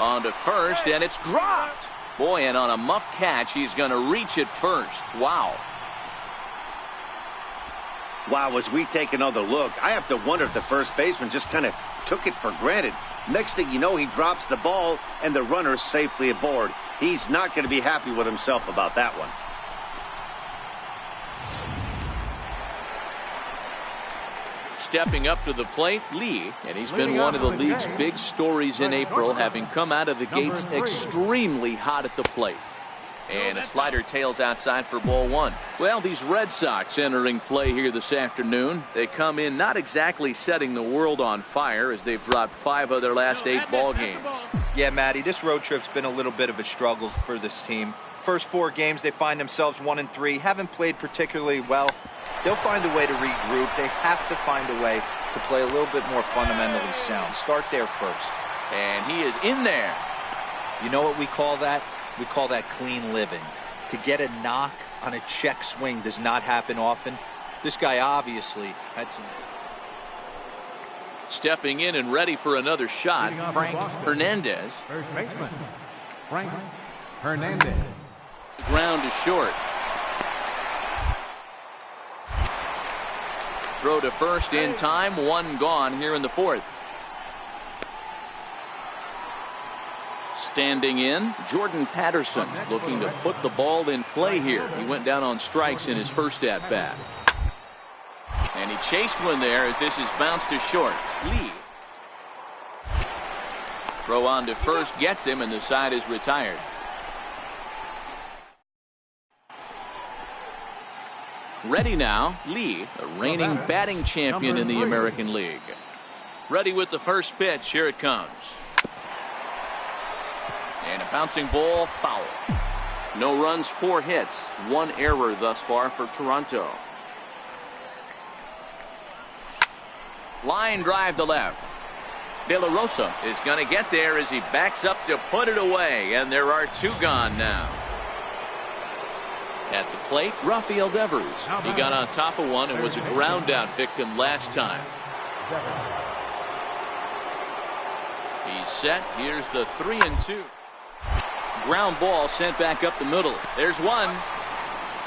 On to first, and it's dropped. Boy, and on a muff catch, he's going to reach it first. Wow. Wow, as we take another look, I have to wonder if the first baseman just kind of took it for granted. Next thing you know, he drops the ball, and the runner's safely aboard. He's not going to be happy with himself about that one. Stepping up to the plate, Lee, and he's been one of the league's big stories in April, having come out of the gates extremely hot at the plate. And a slider tails outside for ball 1. Well, these Red Sox entering play here this afternoon. They come in not exactly setting the world on fire as they've dropped 5 of their last 8 ball games. Yeah, Matty, this road trip's been a little bit of a struggle for this team. First 4 games, they find themselves 1-3. Haven't played particularly well. They'll find a way to regroup. They have to find a way to play a little bit more fundamentally sound. Start there first. And he is in there. You know what we call that? We call that clean living. To get a knock on a check swing does not happen often. This guy obviously had some. Stepping in and ready for another shot, Frank Hernandez. First baseman, Frank Hernandez. The ground is short. Throw to first in time, 1 gone here in the 4th. Standing in, Jordan Patterson looking to put the ball in play here. He went down on strikes in his first at-bat. And he chased one there as this is bounced to short. Lee. Throw on to first gets him, and the side is retired. Ready now, Lee, the reigning batting champion in the American League. Ready with the first pitch. Here it comes. And a bouncing ball, foul. No runs, 4 hits, 1 error thus far for Toronto. Line drive to left. De La Rosa is going to get there as he backs up to put it away, and there are 2 gone now. At the plate, Rafael Devers. He got on top of one and was a ground out victim last time. He's set. Here's the 3-2. Ground ball sent back up the middle. There's one.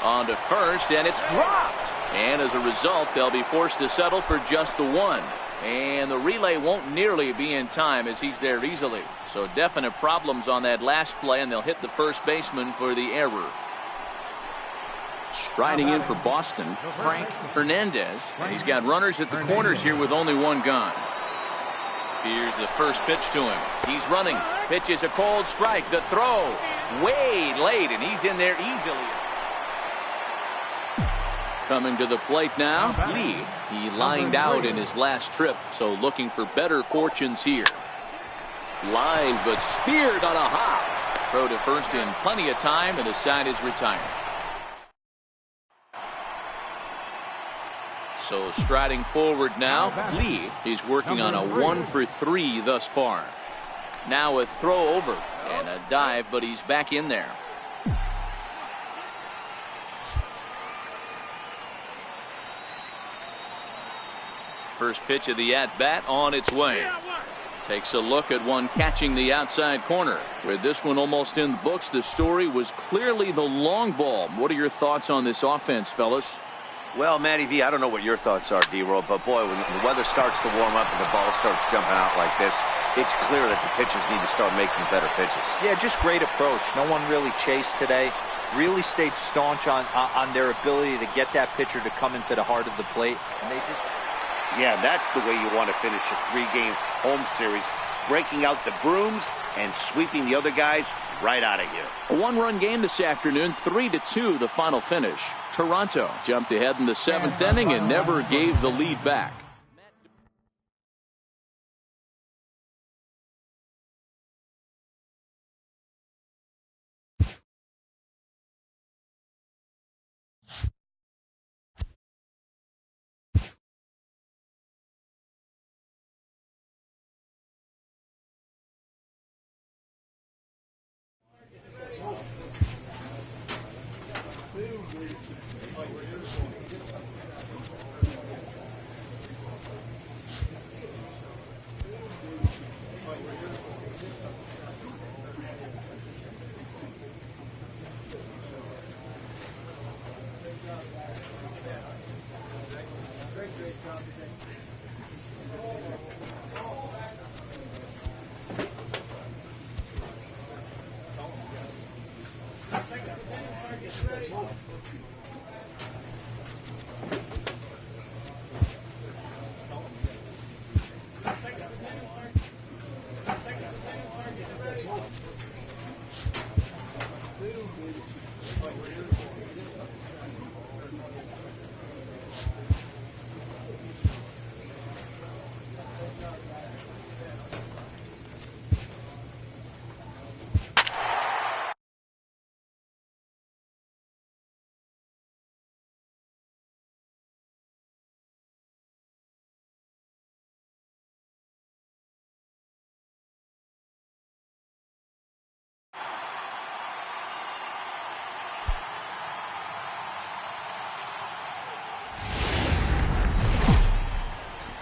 On to first, and it's dropped. And as a result, they'll be forced to settle for just the 1. And the relay won't nearly be in time as he's there easily. So definite problems on that last play, and they'll hit the first baseman for the error. Striding in for Boston, Frank Hernandez. And he's got runners at the corners here with only 1 gone. Here's the first pitch to him. He's running. Pitch is a cold strike. The throw way late, and he's in there easily. Coming to the plate now, Lee. He lined out in his last trip, so looking for better fortunes here. Lined but speared on a hop. Throw to first in plenty of time, and the side is retired. So striding forward now, Lee. He's working on a 1 for 3 thus far. Now a throw over and a dive, but he's back in there. First pitch of the at-bat on its way. Takes a look at one catching the outside corner. With this one almost in the books, the story was clearly the long ball. What are your thoughts on this offense, fellas? Well, Matty V, I don't know what your thoughts are, D-Roll, but boy, when the weather starts to warm up and the ball starts jumping out like this, it's clear that the pitchers need to start making better pitches. Yeah, just great approach. No one really chased today. Really stayed staunch on their ability to get that pitcher to come into the heart of the plate. And they did. Yeah, that's the way you want to finish a 3-game home series, breaking out the brooms and sweeping the other guys right out of here. A 1-run game this afternoon, 3-2 the final finish. Toronto jumped ahead in the 7th inning and never gave the lead back.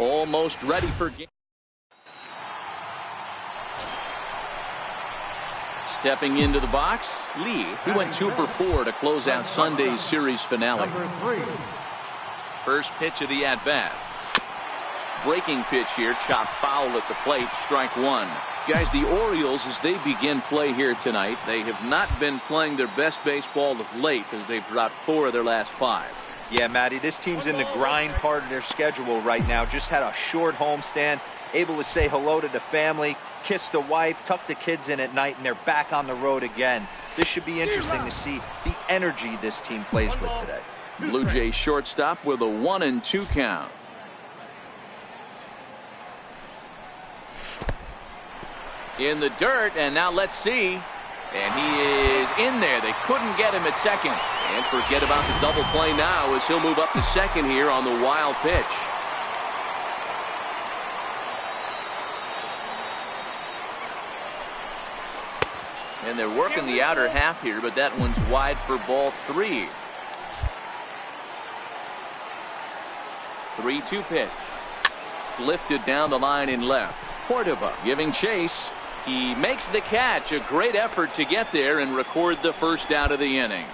Almost ready for game. Stepping into the box, Lee. He went 2 for 4 to close out Sunday's series finale. First pitch of the at-bat. Breaking pitch here, chopped foul at the plate, strike 1. Guys, the Orioles, as they begin play here tonight, they have not been playing their best baseball of late as they've dropped 4 of their last 5. Yeah, Matty, this team's in the grind part of their schedule right now. Just had a short homestand, able to say hello to the family, kiss the wife, tuck the kids in at night, and they're back on the road again. This should be interesting to see the energy this team plays with today. Blue Jays shortstop with a 1-2 count. In the dirt, and now let's see. And he is in there. They couldn't get him at second. And forget about the double play now as he'll move up to second here on the wild pitch. And they're working the outer half here, but that one's wide for ball 3. 3-2 pitch. Lifted down the line in left. Córdoba giving chase. He makes the catch. A great effort to get there and record the first out of the inning.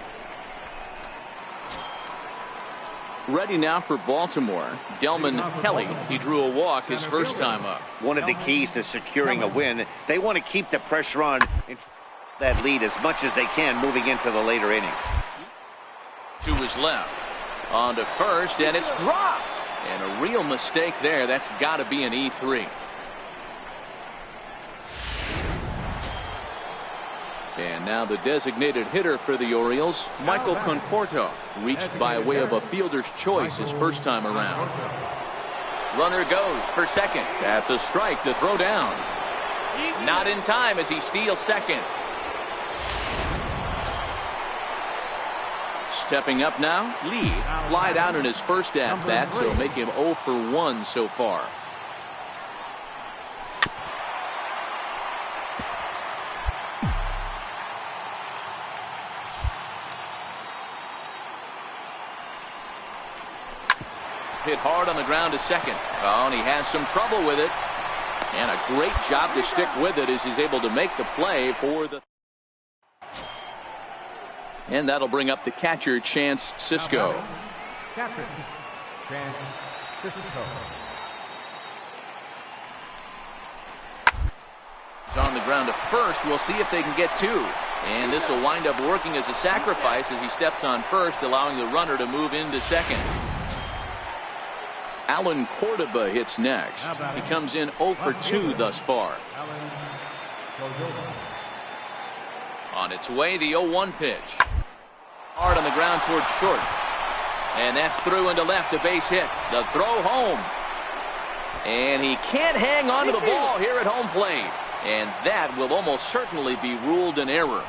Ready now for Baltimore. Delman Kelly. He drew a walk his first time up. One of the keys to securing a win, they want to keep the pressure on and that lead as much as they can moving into the later innings. To his left. On to first, and it's dropped. And a real mistake there. That's got to be an E3. And now the designated hitter for the Orioles, Michael Conforto, reached by way of a fielder's choice his first time around. Runner goes for second. That's a strike to throw down. Not in time as he steals second. Stepping up now, Lee flied out in his first at-bat, so make him 0 for 1 so far. Hit hard on the ground to second. Oh, and he has some trouble with it. And a great job to stick with it as he's able to make the play for the... And that'll bring up the catcher, Chance Sisco. Captain, Chance Sisco. He's on the ground to first. We'll see if they can get 2. And this will wind up working as a sacrifice as he steps on first, allowing the runner to move into second. Alan Córdoba hits next. He comes in 0 for 2 thus far. On its way, the 0-1 pitch. Hard on the ground towards short. And that's through into left, a base hit. The throw home. And he can't hang on to the ball here at home plate. And that will almost certainly be ruled an error.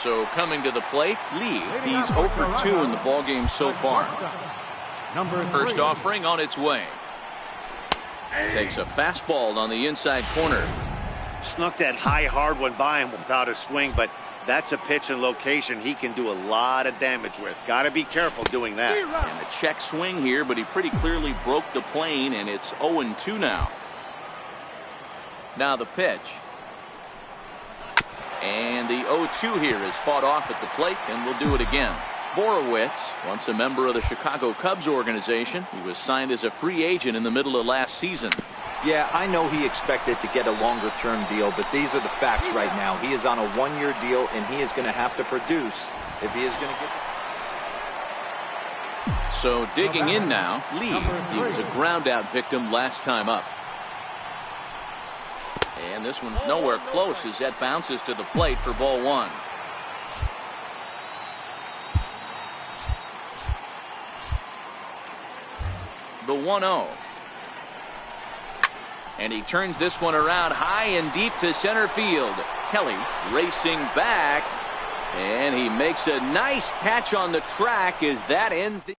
So coming to the plate, Lee. He's 0 for 2 in the ballgame so far. First offering on its way. Takes a fastball on the inside corner. Snuck that high hard one by him without a swing, but that's a pitch and location he can do a lot of damage with. Got to be careful doing that. And a check swing here, but he pretty clearly broke the plane, and it's 0-2 now. Now the pitch. And the 0-2 here is fought off at the plate, and we'll do it again. Borowitz, once a member of the Chicago Cubs organization, he was signed as a free agent in the middle of last season. Yeah, I know he expected to get a longer-term deal, but these are the facts right now. He is on a one-year deal, and he is going to have to produce if he is going to get... So digging in now, Lee. He was a ground-out victim last time up. And this one's nowhere close as that bounces to the plate for ball 1. The 1-0. And he turns this one around high and deep to center field. Kelly racing back. And he makes a nice catch on the track as that ends the...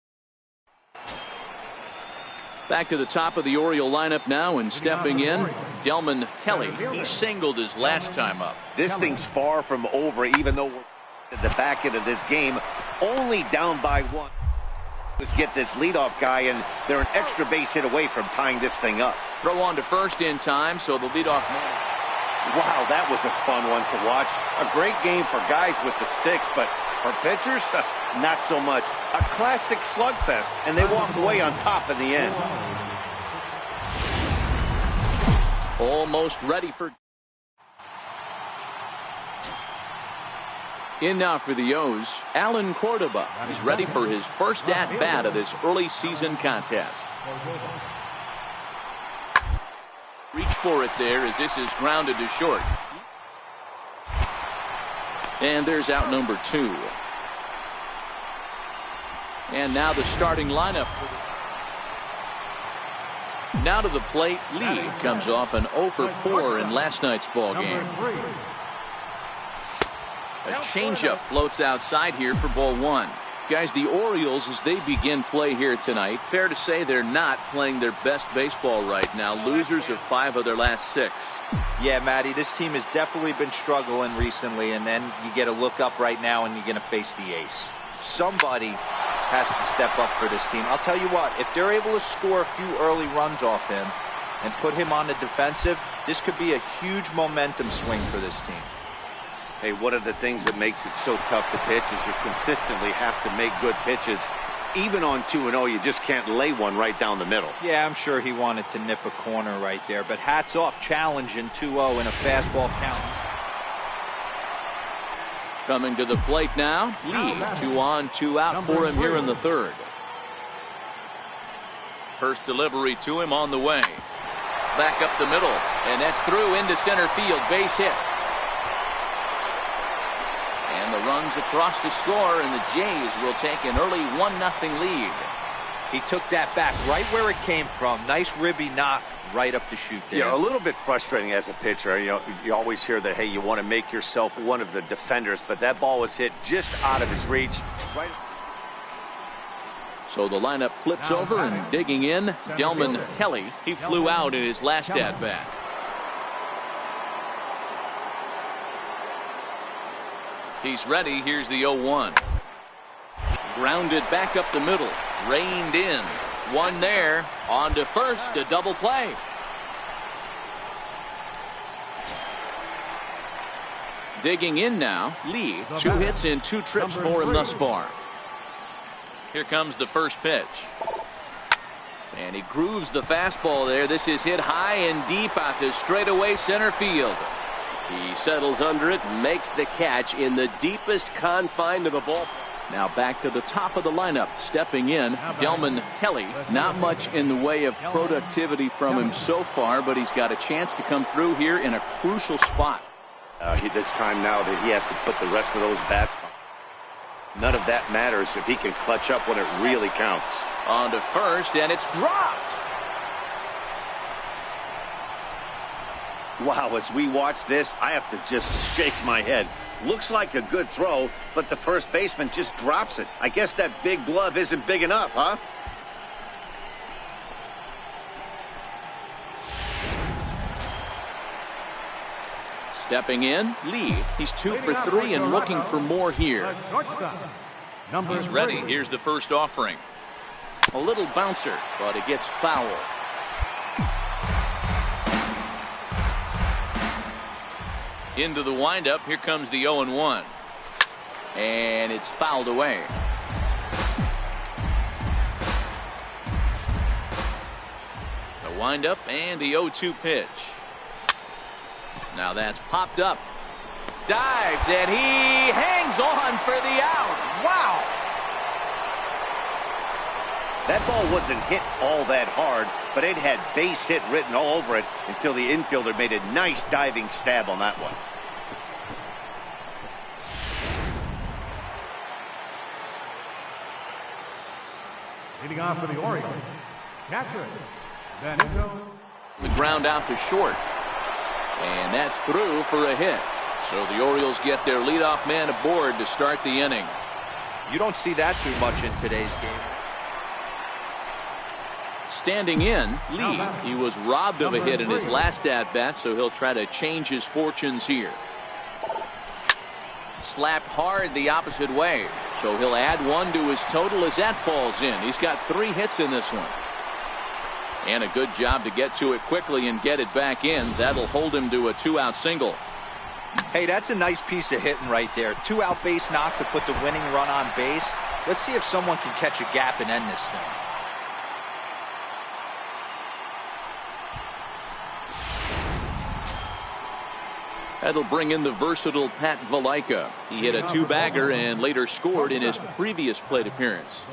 Back to the top of the Oriole lineup now, and stepping in, Delman Kelly. He singled his last time up. This thing's far from over, even though we're at the back end of this game. Only down by 1. Let's get this leadoff guy, and they're an extra base hit away from tying this thing up. Throw on to first in time, so the leadoff man. Wow, that was a fun one to watch. A great game for guys with the sticks, but for pitchers, not so much. A classic slugfest, and they walk away on top in the end. Almost ready for... In now for the O's, Alan Córdoba is ready for his first at-bat of this early season contest. Reach for it there as this is grounded to short. And there's out number 2. And now the starting lineup. Now to the plate, Lee comes off an 0 for 4 in last night's ball game. A changeup floats outside here for ball 1. Guys, the Orioles, as they begin play here tonight, fair to say they're not playing their best baseball right now. Losers of 5 of their last 6. Yeah, Matty, this team has definitely been struggling recently, and then you get a look up right now and you're going to face the ace. Somebody has to step up for this team. I'll tell you what, if they're able to score a few early runs off him and put him on the defensive, this could be a huge momentum swing for this team. Hey, one of the things that makes it so tough to pitch is you consistently have to make good pitches. Even on 2-0, you just can't lay one right down the middle. Yeah, I'm sure he wanted to nip a corner right there, but hats off challenging 2-0 in a fastball count. Coming to the plate now, Lee. 2 on, 2 out for him here in the 3rd. First delivery to him on the way. Back up the middle, and that's through into center field. Base hit. And the runs across to score, and the Jays will take an early 1-0 lead. He took that back right where it came from. Nice ribby knock right up the chute there. Yeah, a little bit frustrating as a pitcher. You know, you always hear that, hey, you want to make yourself one of the defenders, but that ball was hit just out of his reach. Right. So the lineup flips over, and digging in, Delman Kelly. He flew out in his last at-bat. He's ready. Here's the 0-1. Grounded back up the middle. Reined in. One there. On to first. A double play. Digging in now, Lee. 2 hits in 2 trips for him thus far. Here comes the first pitch. And he grooves the fastball there. This is hit high and deep out to straightaway center field. He settles under it and makes the catch in the deepest confine of the ball. Now back to the top of the lineup. Stepping in, Delman Kelly. Not much in the way of productivity from him so far, but he's got a chance to come through here in a crucial spot. It's time now that he has to put the rest of those bats. None of that matters if he can clutch up when it really counts. On to first, and it's dropped. Wow, as we watch this, I have to just shake my head. Looks like a good throw, but the first baseman just drops it. I guess that big glove isn't big enough, huh? Stepping in, Lee. He's 2 for 3 and looking for more here. He's ready. Here's the first offering. A little bouncer, but it gets foul. Into the windup. Here comes the 0-1. And it's fouled away. The windup and the 0-2 pitch. Now that's popped up. Dives, and he hangs on for the out. Wow. That ball wasn't hit all that hard, but it had base hit written all over it until the infielder made a nice diving stab on that one. Leading off for the Orioles, catcher, Benito. The ground out to short. And that's through for a hit. So the Orioles get their leadoff man aboard to start the inning. You don't see that too much in today's game. Standing in, Lee. He was robbed of a hit in his last at-bat, so he'll try to change his fortunes here. Slapped hard the opposite way. So he'll add 1 to his total as that falls in. He's got 3 hits in this one. And a good job to get to it quickly and get it back in. That'll hold him to a 2-out single. Hey, that's a nice piece of hitting right there. 2-out base knock to put the winning run on base. Let's see if someone can catch a gap and end this thing. That'll bring in the versatile Pat Valaika. He hit a 2-bagger and later scored in his previous plate appearance.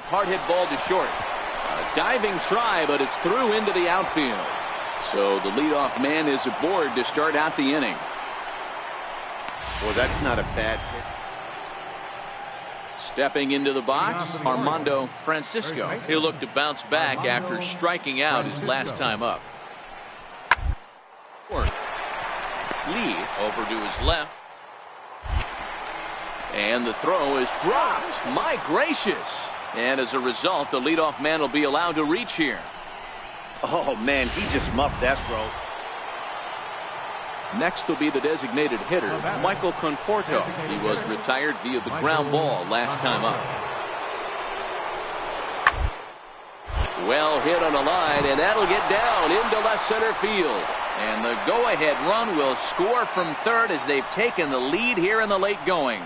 Hard hit ball to short. A diving try, but it's through into the outfield. So the leadoff man is aboard to start out the inning. Well, that's not a bad hit. Stepping into the box, Armando Francisco. He'll look to bounce back after striking out his last time up. Lee over to his left. And the throw is dropped. My gracious. And as a result, the leadoff man will be allowed to reach here. Oh, man, he just muffed that throw. Next will be the designated hitter, Michael Conforto. He was retired via the ground ball last time up. Well hit on a line, and that'll get down into left center field. And the go-ahead run will score from third as they've taken the lead here in the late going.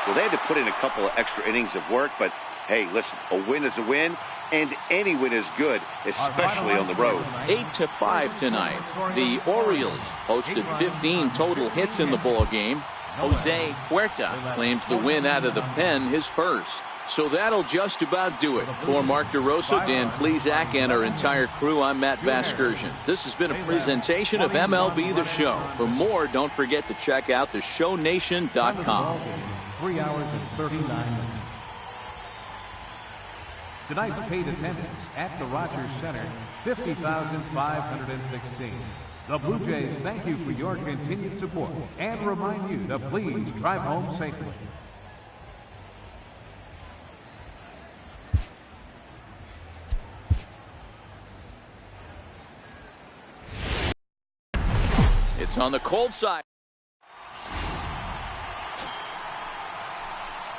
Well, they had to put in a couple of extra innings of work, but hey, listen, a win is a win, and any win is good, especially on the road. 8-5 tonight. The Orioles posted 15 total hits in the ball game. Jose Huerta claims the win out of the pen, his first. So that'll just about do it. For Mark DeRosa, Dan Plesac, and our entire crew, I'm Matt Vasgersian. This has been a presentation of MLB The Show. For more, don't forget to check out theshownation.com. 3 hours and 39 minutes. Tonight's paid attendance at the Rogers Center, 50,516. The Blue Jays thank you for your continued support and remind you to please drive home safely. It's on the cold side.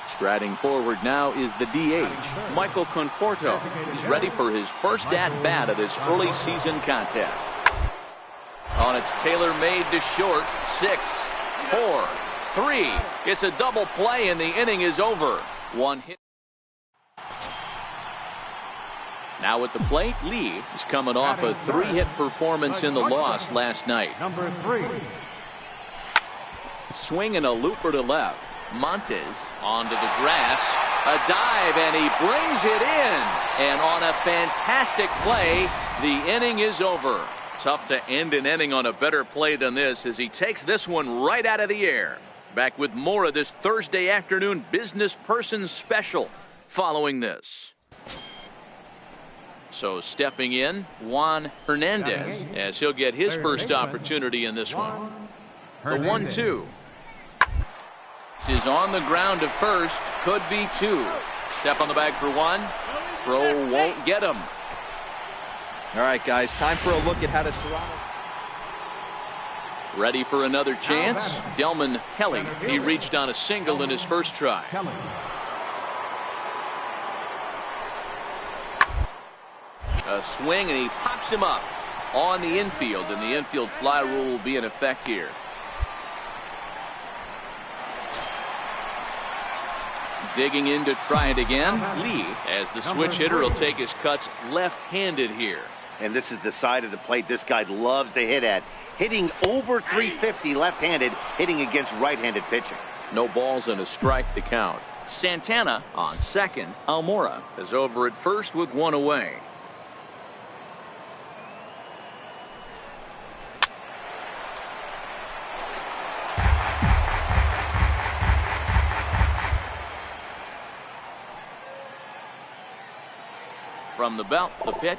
Striding forward now is the DH, Michael Conforto. He's ready for his first at-bat of this early season contest. On its tailor-made to short, 6, 4, 3. It's a double play and the inning is over. One hit. Now at the plate, Lee is coming off a 3-hit performance in the loss last night. Number 3. Swing and a looper to left. Montes onto the grass, a dive, and he brings it in. And on a fantastic play, the inning is over. Tough to end an inning on a better play than this as he takes this one right out of the air. Back with more of this Thursday afternoon Business Person Special following this. So stepping in, Juan Hernandez, as he'll get his first opportunity in this one. The 1-2. Is on the ground to first, could be 2. Step on the bag for 1. Throw won't get him. All right, guys, time for a look at how to Toronto. Ready for another chance. Delman Kelly. He reached on a single in his first try. A swing, and he pops him up on the infield, and the infield fly rule will be in effect here. Digging in to try it again. Lee, as the switch hitter, will take his cuts left-handed here. And this is the side of the plate this guy loves to hit at. Hitting over 350 left-handed, hitting against right-handed pitching. No balls and a strike to count. Santana on second. Almora is over at first with 1 away. From the belt, the pitch.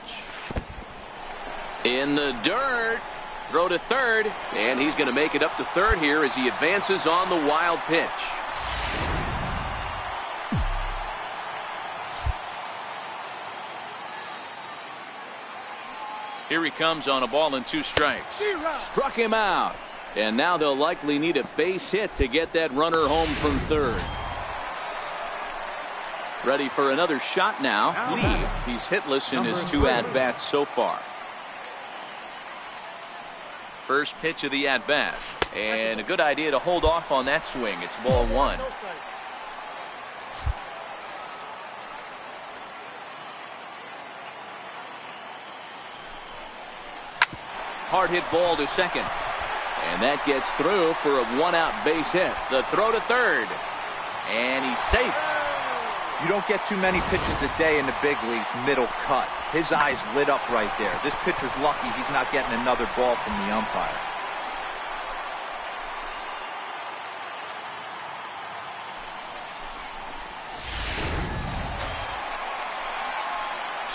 In the dirt. Throw to third. And he's going to make it up to third here as he advances on the wild pitch. Here he comes on a ball and 2 strikes. Struck him out. And now they'll likely need a base hit to get that runner home from third. Ready for another shot now. Lee, he's hitless in his 2 at-bats so far. First pitch of the at-bat. And a good idea to hold off on that swing. It's ball 1. Hard hit ball to second. And that gets through for a 1-out base hit. The throw to third. And he's safe. You don't get too many pitches a day in the big leagues middle cut. His eyes lit up right there. This pitcher's lucky he's not getting another ball from the umpire.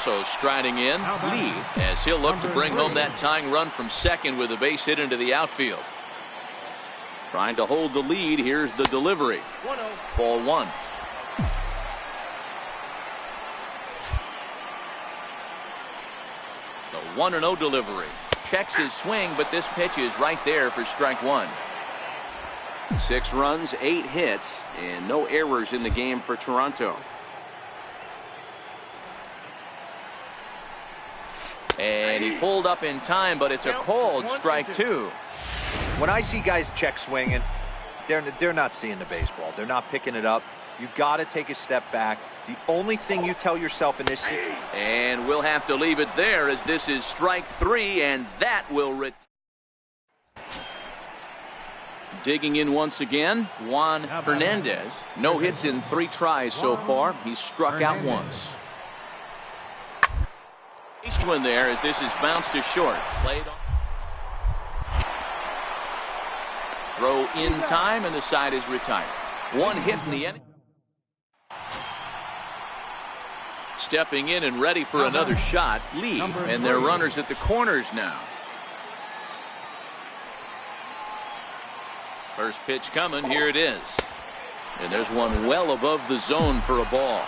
So striding in, Lee, as he'll look to bring home that tying run from second with a base hit into the outfield. Trying to hold the lead. Here's the delivery. Ball one. The 1-0 delivery. Checks his swing, but this pitch is right there for strike one. 6 runs, 8 hits, and no errors in the game for Toronto. And he pulled up in time, but it's a called strike two. When I see guys check swinging, they're not seeing the baseball. They're not picking it up. You got to take a step back. The only thing you tell yourself in this situation. And we'll have to leave it there, as this is strike three, and that will digging in once again, Juan Hernandez. No hits in 3 tries so far. He's struck out once. Eastwin there, as this is bounced to short. Played on. Throw in time, and the side is retired. 1 hit in the inning. Stepping in and ready for another shot, Lee, and their runners at the corners now. First pitch coming, here it is. And there's one well above the zone for a ball.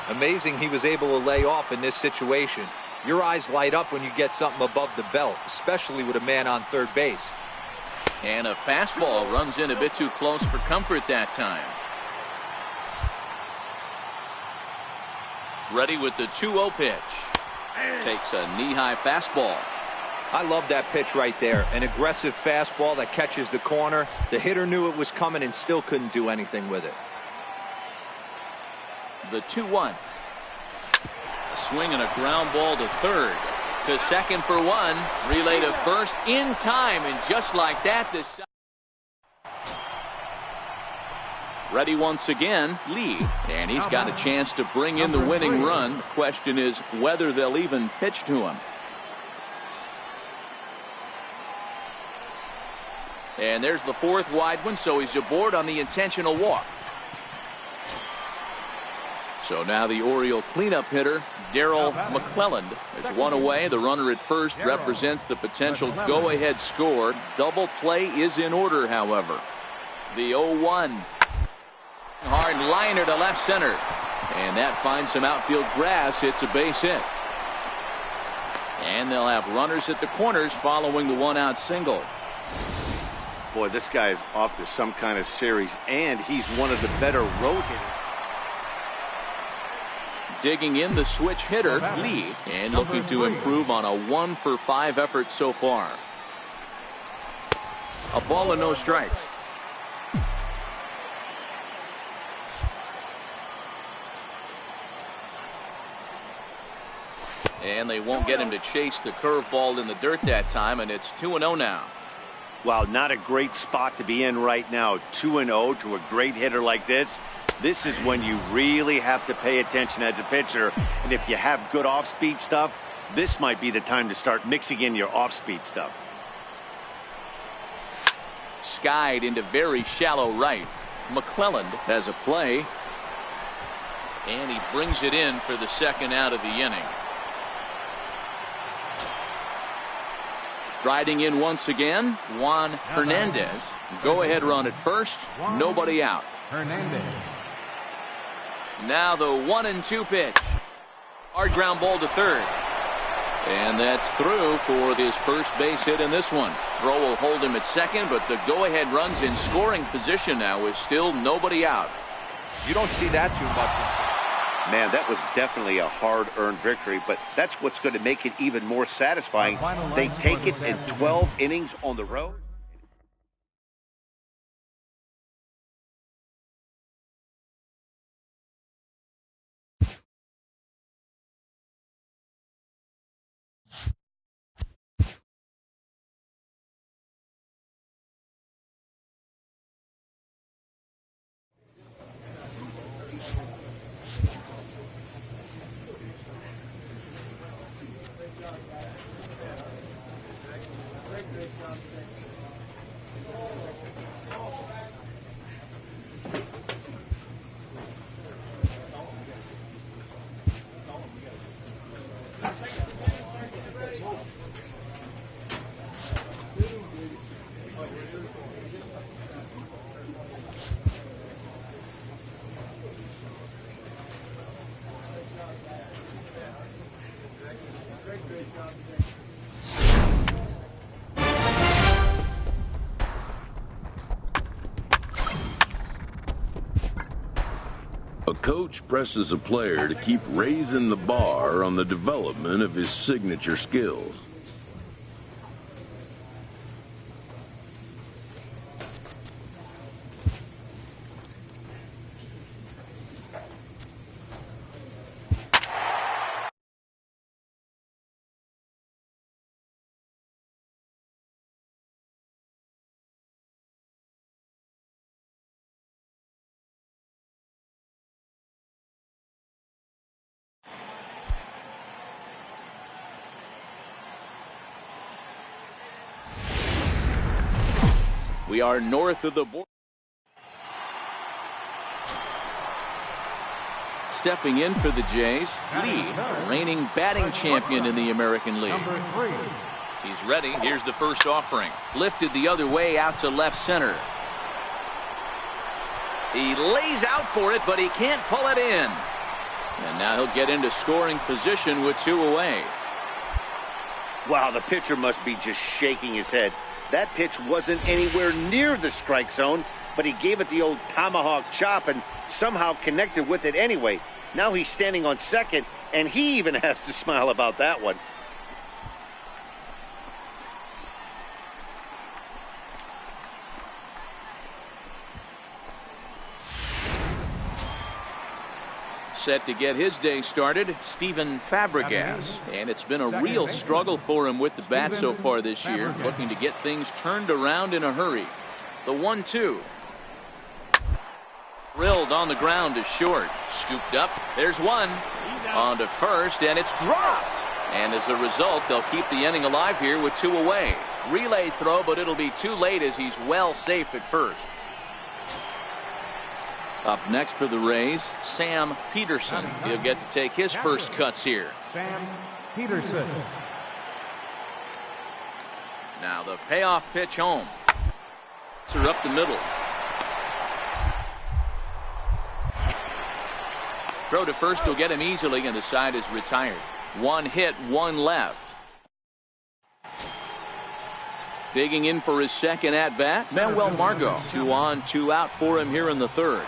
Amazing he was able to lay off in this situation. Your eyes light up when you get something above the belt, especially with a man on third base. And a fastball runs in a bit too close for comfort that time. Ready with the 2-0 pitch. Takes a knee-high fastball. I love that pitch right there. An aggressive fastball that catches the corner. The hitter knew it was coming and still couldn't do anything with it. The 2-1. A swing and a ground ball to third. To second for one. Relay to first in time, and just like that, this. Ready once again, Lee, and he's got a chance to bring in the winning run. The question is whether they'll even pitch to him. And there's the 4th wide one, so he's aboard on the intentional walk. So now the Oriole cleanup hitter, Darryl McClelland, is 1 away. The runner at first represents the potential go-ahead score. Double play is in order, however. The 0-1. Hard liner to left center. And that finds some outfield grass. It's a base hit. And they'll have runners at the corners following the 1-out single. Boy, this guy is off to some kind of series, and he's one of the better road hitters. Digging in, the switch hitter, Lee, and looking to improve on a 1-for-5 effort so far. A ball and no strikes. And they won't get him to chase the curveball in the dirt that time, and it's 2-0 now. Wow, not a great spot to be in right now. 2-0 to a great hitter like this. This is when you really have to pay attention as a pitcher. And if you have good off-speed stuff, this might be the time to start mixing in your off-speed stuff. Skied into very shallow right. McClelland has a play. And he brings it in for the 2nd out of the inning. Striding in once again, Juan Hernandez. Go-ahead run at first. Nobody out. Hernandez. Now the 1-2 pitch. Hard ground ball to third. And that's through for his first base hit in this one. Throw will hold him at second, but the go-ahead run's in scoring position now with still nobody out. You don't see that too much. Man, that was definitely a hard-earned victory, but that's what's going to make it even more satisfying. They take it in 12 innings on the road. A coach presses a player to keep raising the bar on the development of his signature skills. We are north of the border. Stepping in for the Jays, Lee, reigning batting champion in the American League. He's ready. Here's the first offering. Lifted the other way out to left center. He lays out for it, but he can't pull it in. And now he'll get into scoring position with 2 away. Wow, the pitcher must be just shaking his head. That pitch wasn't anywhere near the strike zone, but he gave it the old tomahawk chop and somehow connected with it anyway. Now he's standing on second, and he even has to smile about that one. Set to get his day started, Steven Fabregas. And it's been a real struggle for him with the bat so far this year, looking to get things turned around in a hurry. The 1-2. Drilled on the ground to short. Scooped up. There's one. On to first, and it's dropped. And as a result, they'll keep the inning alive here with 2 away. Relay throw, but it'll be too late as he's well safe at first. Up next for the Rays, Sam Peterson. He'll get to take his first cuts here. Sam Peterson. Now the payoff pitch home. It's up the middle. Throw to first will get him easily, and the side is retired. 1 hit, 1 left. Digging in for his second at bat, Manuel Margot. 2 on, 2 out for him here in the third.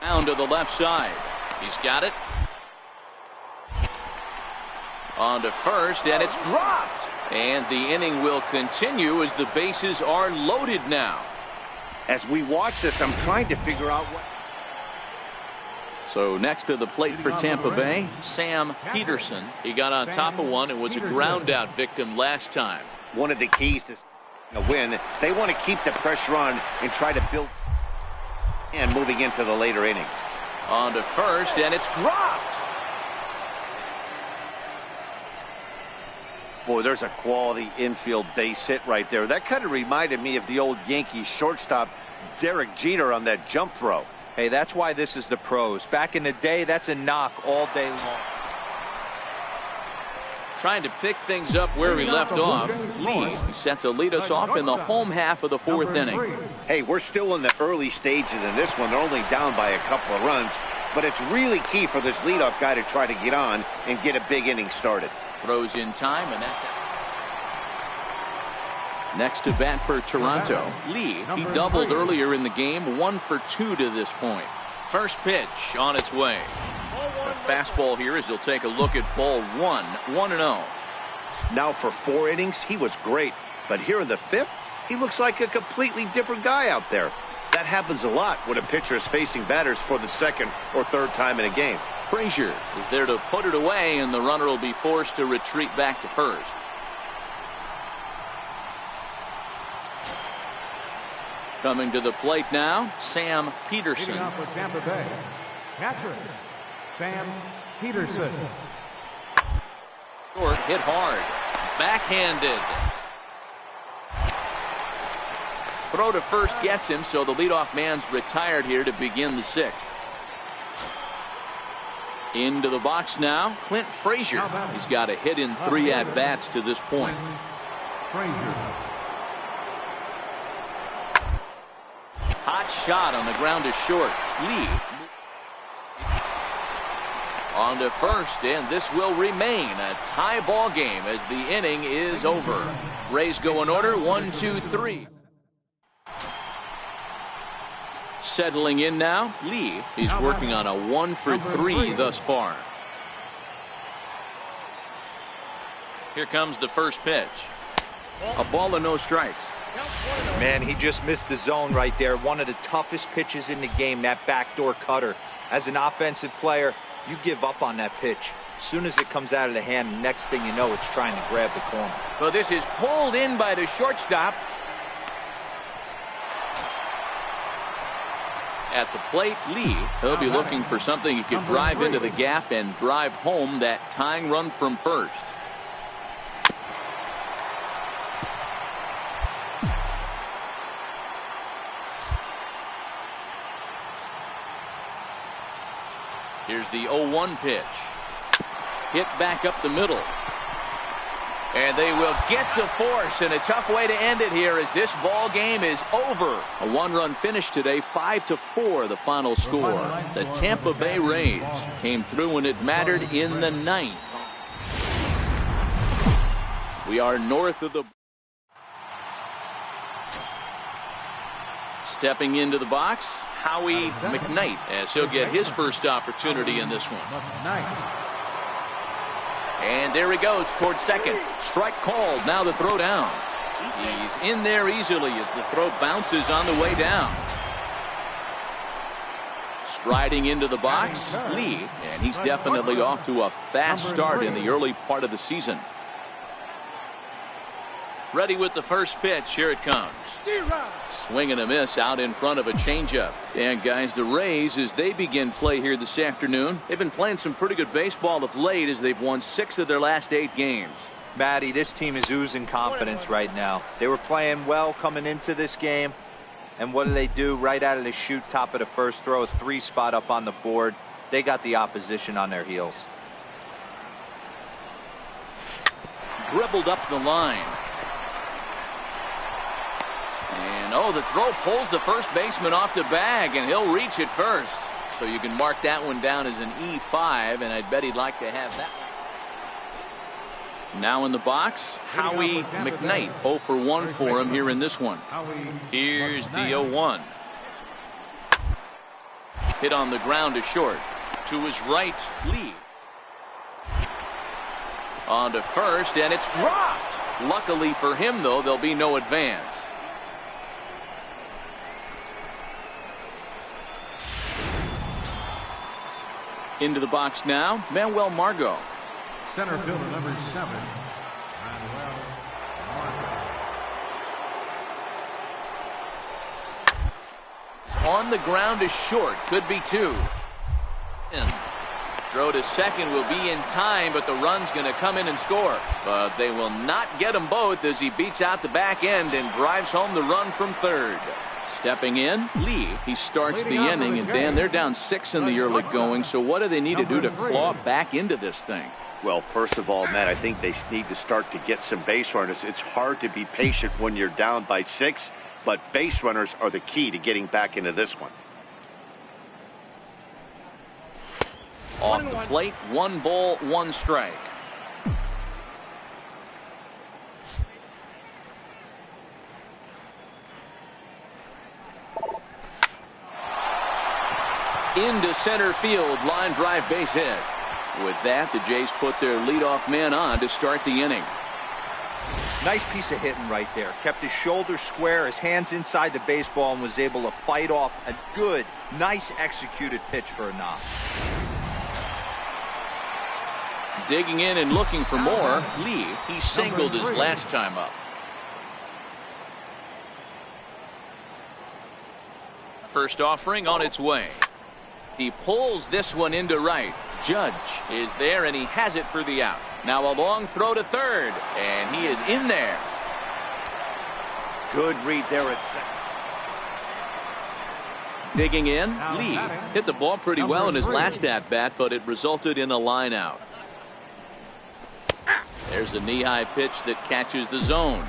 Down to the left side. He's got it. On to first, and it's dropped. And the inning will continue as the bases are loaded now. As we watch this, I'm trying to figure out what... So next to the plate for Tampa Bay, Sam Peterson. He got on top of one and was a ground out victim last time. One of the keys to a win, they want to keep the pressure on and try to build and moving into the later innings. On to first, and it's dropped. Boy, there's a quality infield base hit right there. That kind of reminded me of the old Yankees shortstop Derek Jeter on that jump throw. Hey, that's why this is the pros. Back in the day, that's a knock all day long. Trying to pick things up where he left off. Lee set to lead us off in the home half of the 4th inning. Hey, we're still in the early stages in this one. They're only down by a couple of runs, but it's really key for this leadoff guy to try to get on and get a big inning started. Throws in time, and that's next to bat for Toronto. Lee, he doubled earlier in the game, 1 for 2 to this point. First pitch on its way. A fastball here as he'll take a look at ball 1, 1-0. Now for 4 innings, he was great, but here in the 5th, he looks like a completely different guy out there. That happens a lot when a pitcher is facing batters for the 2nd or 3rd time in a game. Frazier is there to put it away, and the runner will be forced to retreat back to first. Coming to the plate now, Sam Peterson. Leading off with Tampa Bay, catcher Sam Peterson. Short, hit hard, backhanded. Throw to first gets him, so the leadoff man's retired here to begin the 6th. Into the box now, Clint Frazier. He's got a hit in 3 at-bats to this point. Frazier. Hot shot on the ground is short. Lee on to first, and this will remain a tie ball game as the inning is over. Rays go in order, 1, 2, 3. Settling in now, Lee is working on a 1 for 3 thus far. Here comes the first pitch. A ball and no strikes. Man, he just missed the zone right there. One of the toughest pitches in the game, that backdoor cutter. As an offensive player, you give up on that pitch. As soon as it comes out of the hand, next thing you know, it's trying to grab the corner. Well, this is pulled in by the shortstop. At the plate, Lee, he'll be looking for something he could drive into the gap and drive home that tying run from first. Here's the 0-1 pitch. Hit back up the middle. And they will get the force, and a tough way to end it here as this ball game is over. A one-run finish today, 5-4 the final score. The Tampa Bay Rays came through when it mattered in the ninth. We are north of the... Stepping into the box, Howie McKnight, as he'll get his first opportunity in this one. And there he goes towards second. Strike called. Now the throw down. He's in there easily as the throw bounces on the way down. Striding into the box, Lee, and he's definitely off to a fast start in the early part of the season. Ready with the first pitch. Here it comes. Swing and a miss out in front of a changeup. And guys, the Rays, as they begin play here this afternoon, they've been playing some pretty good baseball of late as they've won 6 of their last 8 games. Matty, this team is oozing confidence right now. They were playing well coming into this game. And what do? Right out of the chute, top of the first, throw a 3 spot up on the board. They got the opposition on their heels. Dribbled up the line. And oh, the throw pulls the first baseman off the bag, and he'll reach it first. So you can mark that one down as an E5, and I'd bet he'd like to have that one. Now in the box, Howie McKnight. 0 for 1 for him here in this one. Here's the 0-1. Hit on the ground to short. To his right, Lee. On to first, and it's dropped. Luckily for him, though, there'll be no advance. Into the box now, Manuel Margot. Center fielder number 7, Manuel Margot. On the ground is short, could be 2. Throw to second will be in time, but the run's going to come in and score. But they will not get them both as he beats out the back end and drives home the run from third. Stepping in, Lee. He starts the inning, and Dan, they're down 6 in the early going, so what do they need to do to claw back into this thing? Well, first of all, Matt, I think they need to start to get some base runners. It's hard to be patient when you're down by 6, but base runners are the key to getting back into this one. Off the plate, 1 ball, 1 strike. Into center field, line drive, base hit. With that, the Jays put their leadoff man on to start the inning. Nice piece of hitting right there. Kept his shoulders square, his hands inside the baseball, and was able to fight off a good, nice executed pitch for a knock. Digging in and looking for more, Lee. He singled his last time up. First offering on its way. He pulls this one into right. Judge is there, and he has it for the out. Now a long throw to third, and he is in there. Good read there at second. Digging in, Lee hit the ball pretty well in his last at-bat, but it resulted in a line out. There's a knee-high pitch that catches the zone.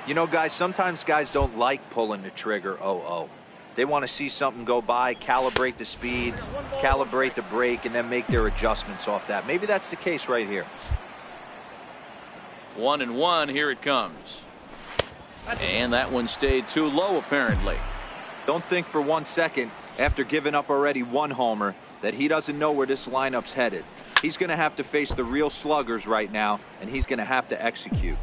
You know, guys, sometimes guys don't like pulling the trigger 0-0. They want to see something go by, calibrate the speed, calibrate the break, and then make their adjustments off that. Maybe that's the case right here. 1-1, here it comes. And that one stayed too low, apparently. Don't think for 1 second, after giving up already 1 homer, that he doesn't know where this lineup's headed. He's going to have to face the real sluggers right now, and he's going to have to execute.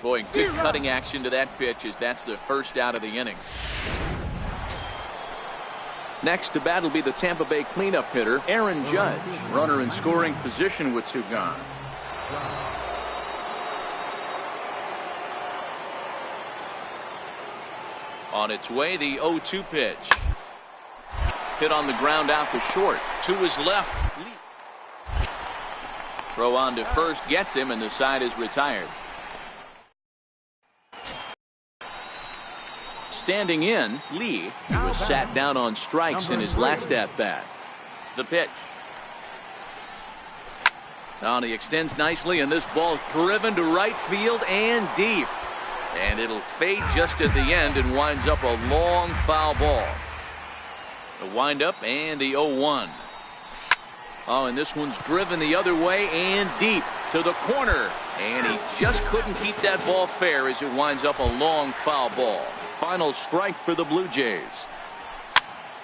Boy, good cutting action to that pitch as that's the first out of the inning. Next to bat will be the Tampa Bay cleanup hitter, Aaron Judge. Runner in scoring position with 2 gone. On its way, the 0-2 pitch. Hit on the ground out to short. To his left. Throw on to first gets him, and the side is retired. Standing in, Lee, he was sat down on strikes in his last at-bat. The pitch. Now he extends nicely, and this ball's driven to right field and deep. And it'll fade just at the end and winds up a long foul ball. The windup and the 0-1. Oh, and this one's driven the other way and deep to the corner. And he just couldn't keep that ball fair as it winds up a long foul ball. Final strike for the Blue Jays.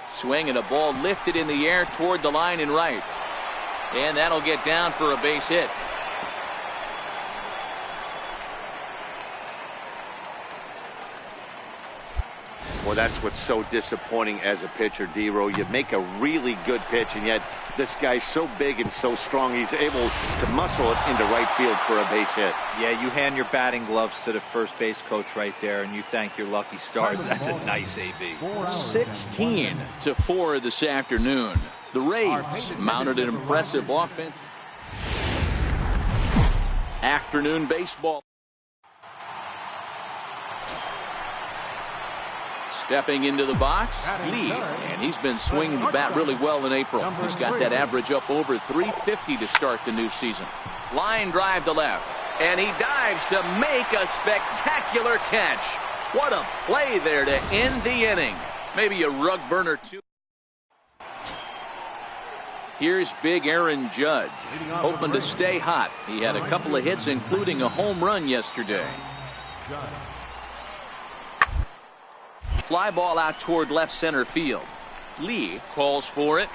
Swing and a ball lifted in the air toward the line and right. And that'll get down for a base hit. Well, that's what's so disappointing as a pitcher, D-Row. You make a really good pitch, and yet this guy's so big and so strong, he's able to muscle it into right field for a base hit. Yeah, you hand your batting gloves to the first base coach right there, and you thank your lucky stars. That's a nice AB. 16-4 this afternoon. The Rays mounted an impressive offense. Afternoon baseball. Stepping into the box, Lee, and he's been swinging the bat really well in April. He's got that average up over 350 to start the new season. Line drive to left, and he dives to make a spectacular catch. What a play there to end the inning. Maybe a rug burner too. Here's big Aaron Judge, hoping to stay hot. He had a couple of hits, including a home run yesterday. Fly ball out toward left center field. Lee calls for it.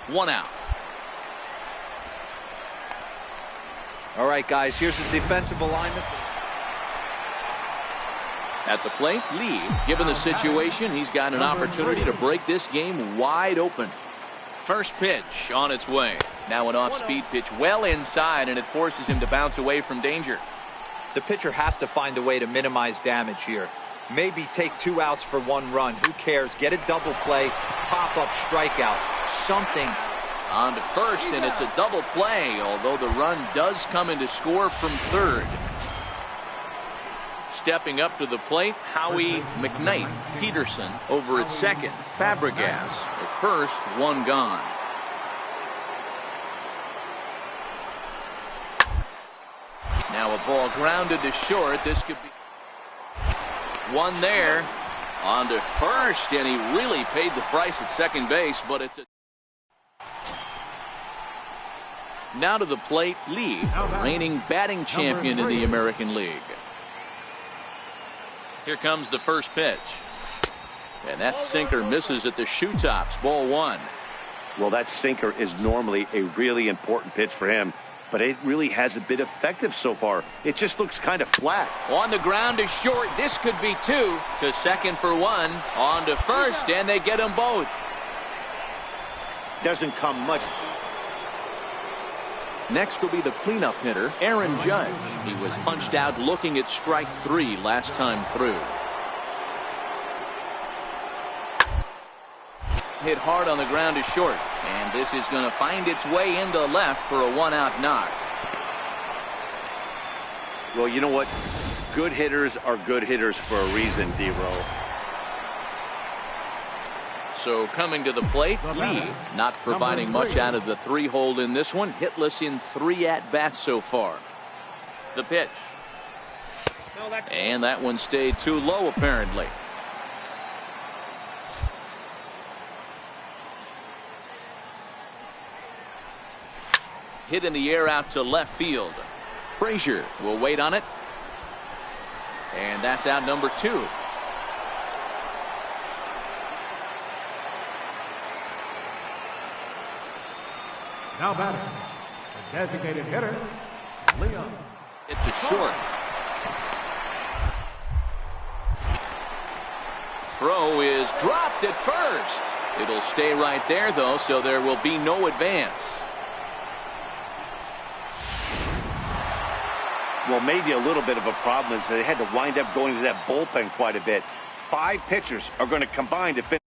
1 out. All right, guys, here's the defensive alignment. At the plate, Lee, given the situation, he's got an opportunity to break this game wide open. First pitch on its way. Now an off-speed pitch well inside, and it forces him to bounce away from danger. The pitcher has to find a way to minimize damage here. Maybe take 2 outs for 1 run. Who cares? Get a double play, pop-up strikeout, something. On to first, and it's a double play, although the run does come in to score from third. Stepping up to the plate, Howie McKnight. Peterson over at second. Fabregas at first, 1 gone. Now a ball grounded to short. This could be 1 there. On to first, and he really paid the price at second base, but it's a... Now to the plate, Lee, the reigning batting champion in the American League. Here comes the first pitch. And that sinker misses at the shoe tops. Ball 1. Well, that sinker is normally a really important pitch for him, but it really hasn't been effective so far. It just looks kind of flat. On the ground to short. This could be 2. To second for 1. On to first, and they get them both. Doesn't come much. Next will be the cleanup hitter, Aaron Judge. He was punched out looking at strike 3 last time through. Hit hard on the ground to short, and this is going to find its way into left for a 1-out knock. Well, you know what? Good hitters are good hitters for a reason, D-Row. So coming to the plate, Lee not providing much out of the 3-hole in this one. Hitless in 3 at-bats so far. The pitch. No, that's And that one stayed too low, apparently. Hit in the air out to left field. Frazier will wait on it. And that's out number 2. Now batting, the designated hitter, Leon. It's a short. Throw is dropped at first. It'll stay right there, though, so there will be no advance. Well, maybe a little bit of a problem is they had to wind up going to that bullpen quite a bit. 5 pitchers are going to combine to finish.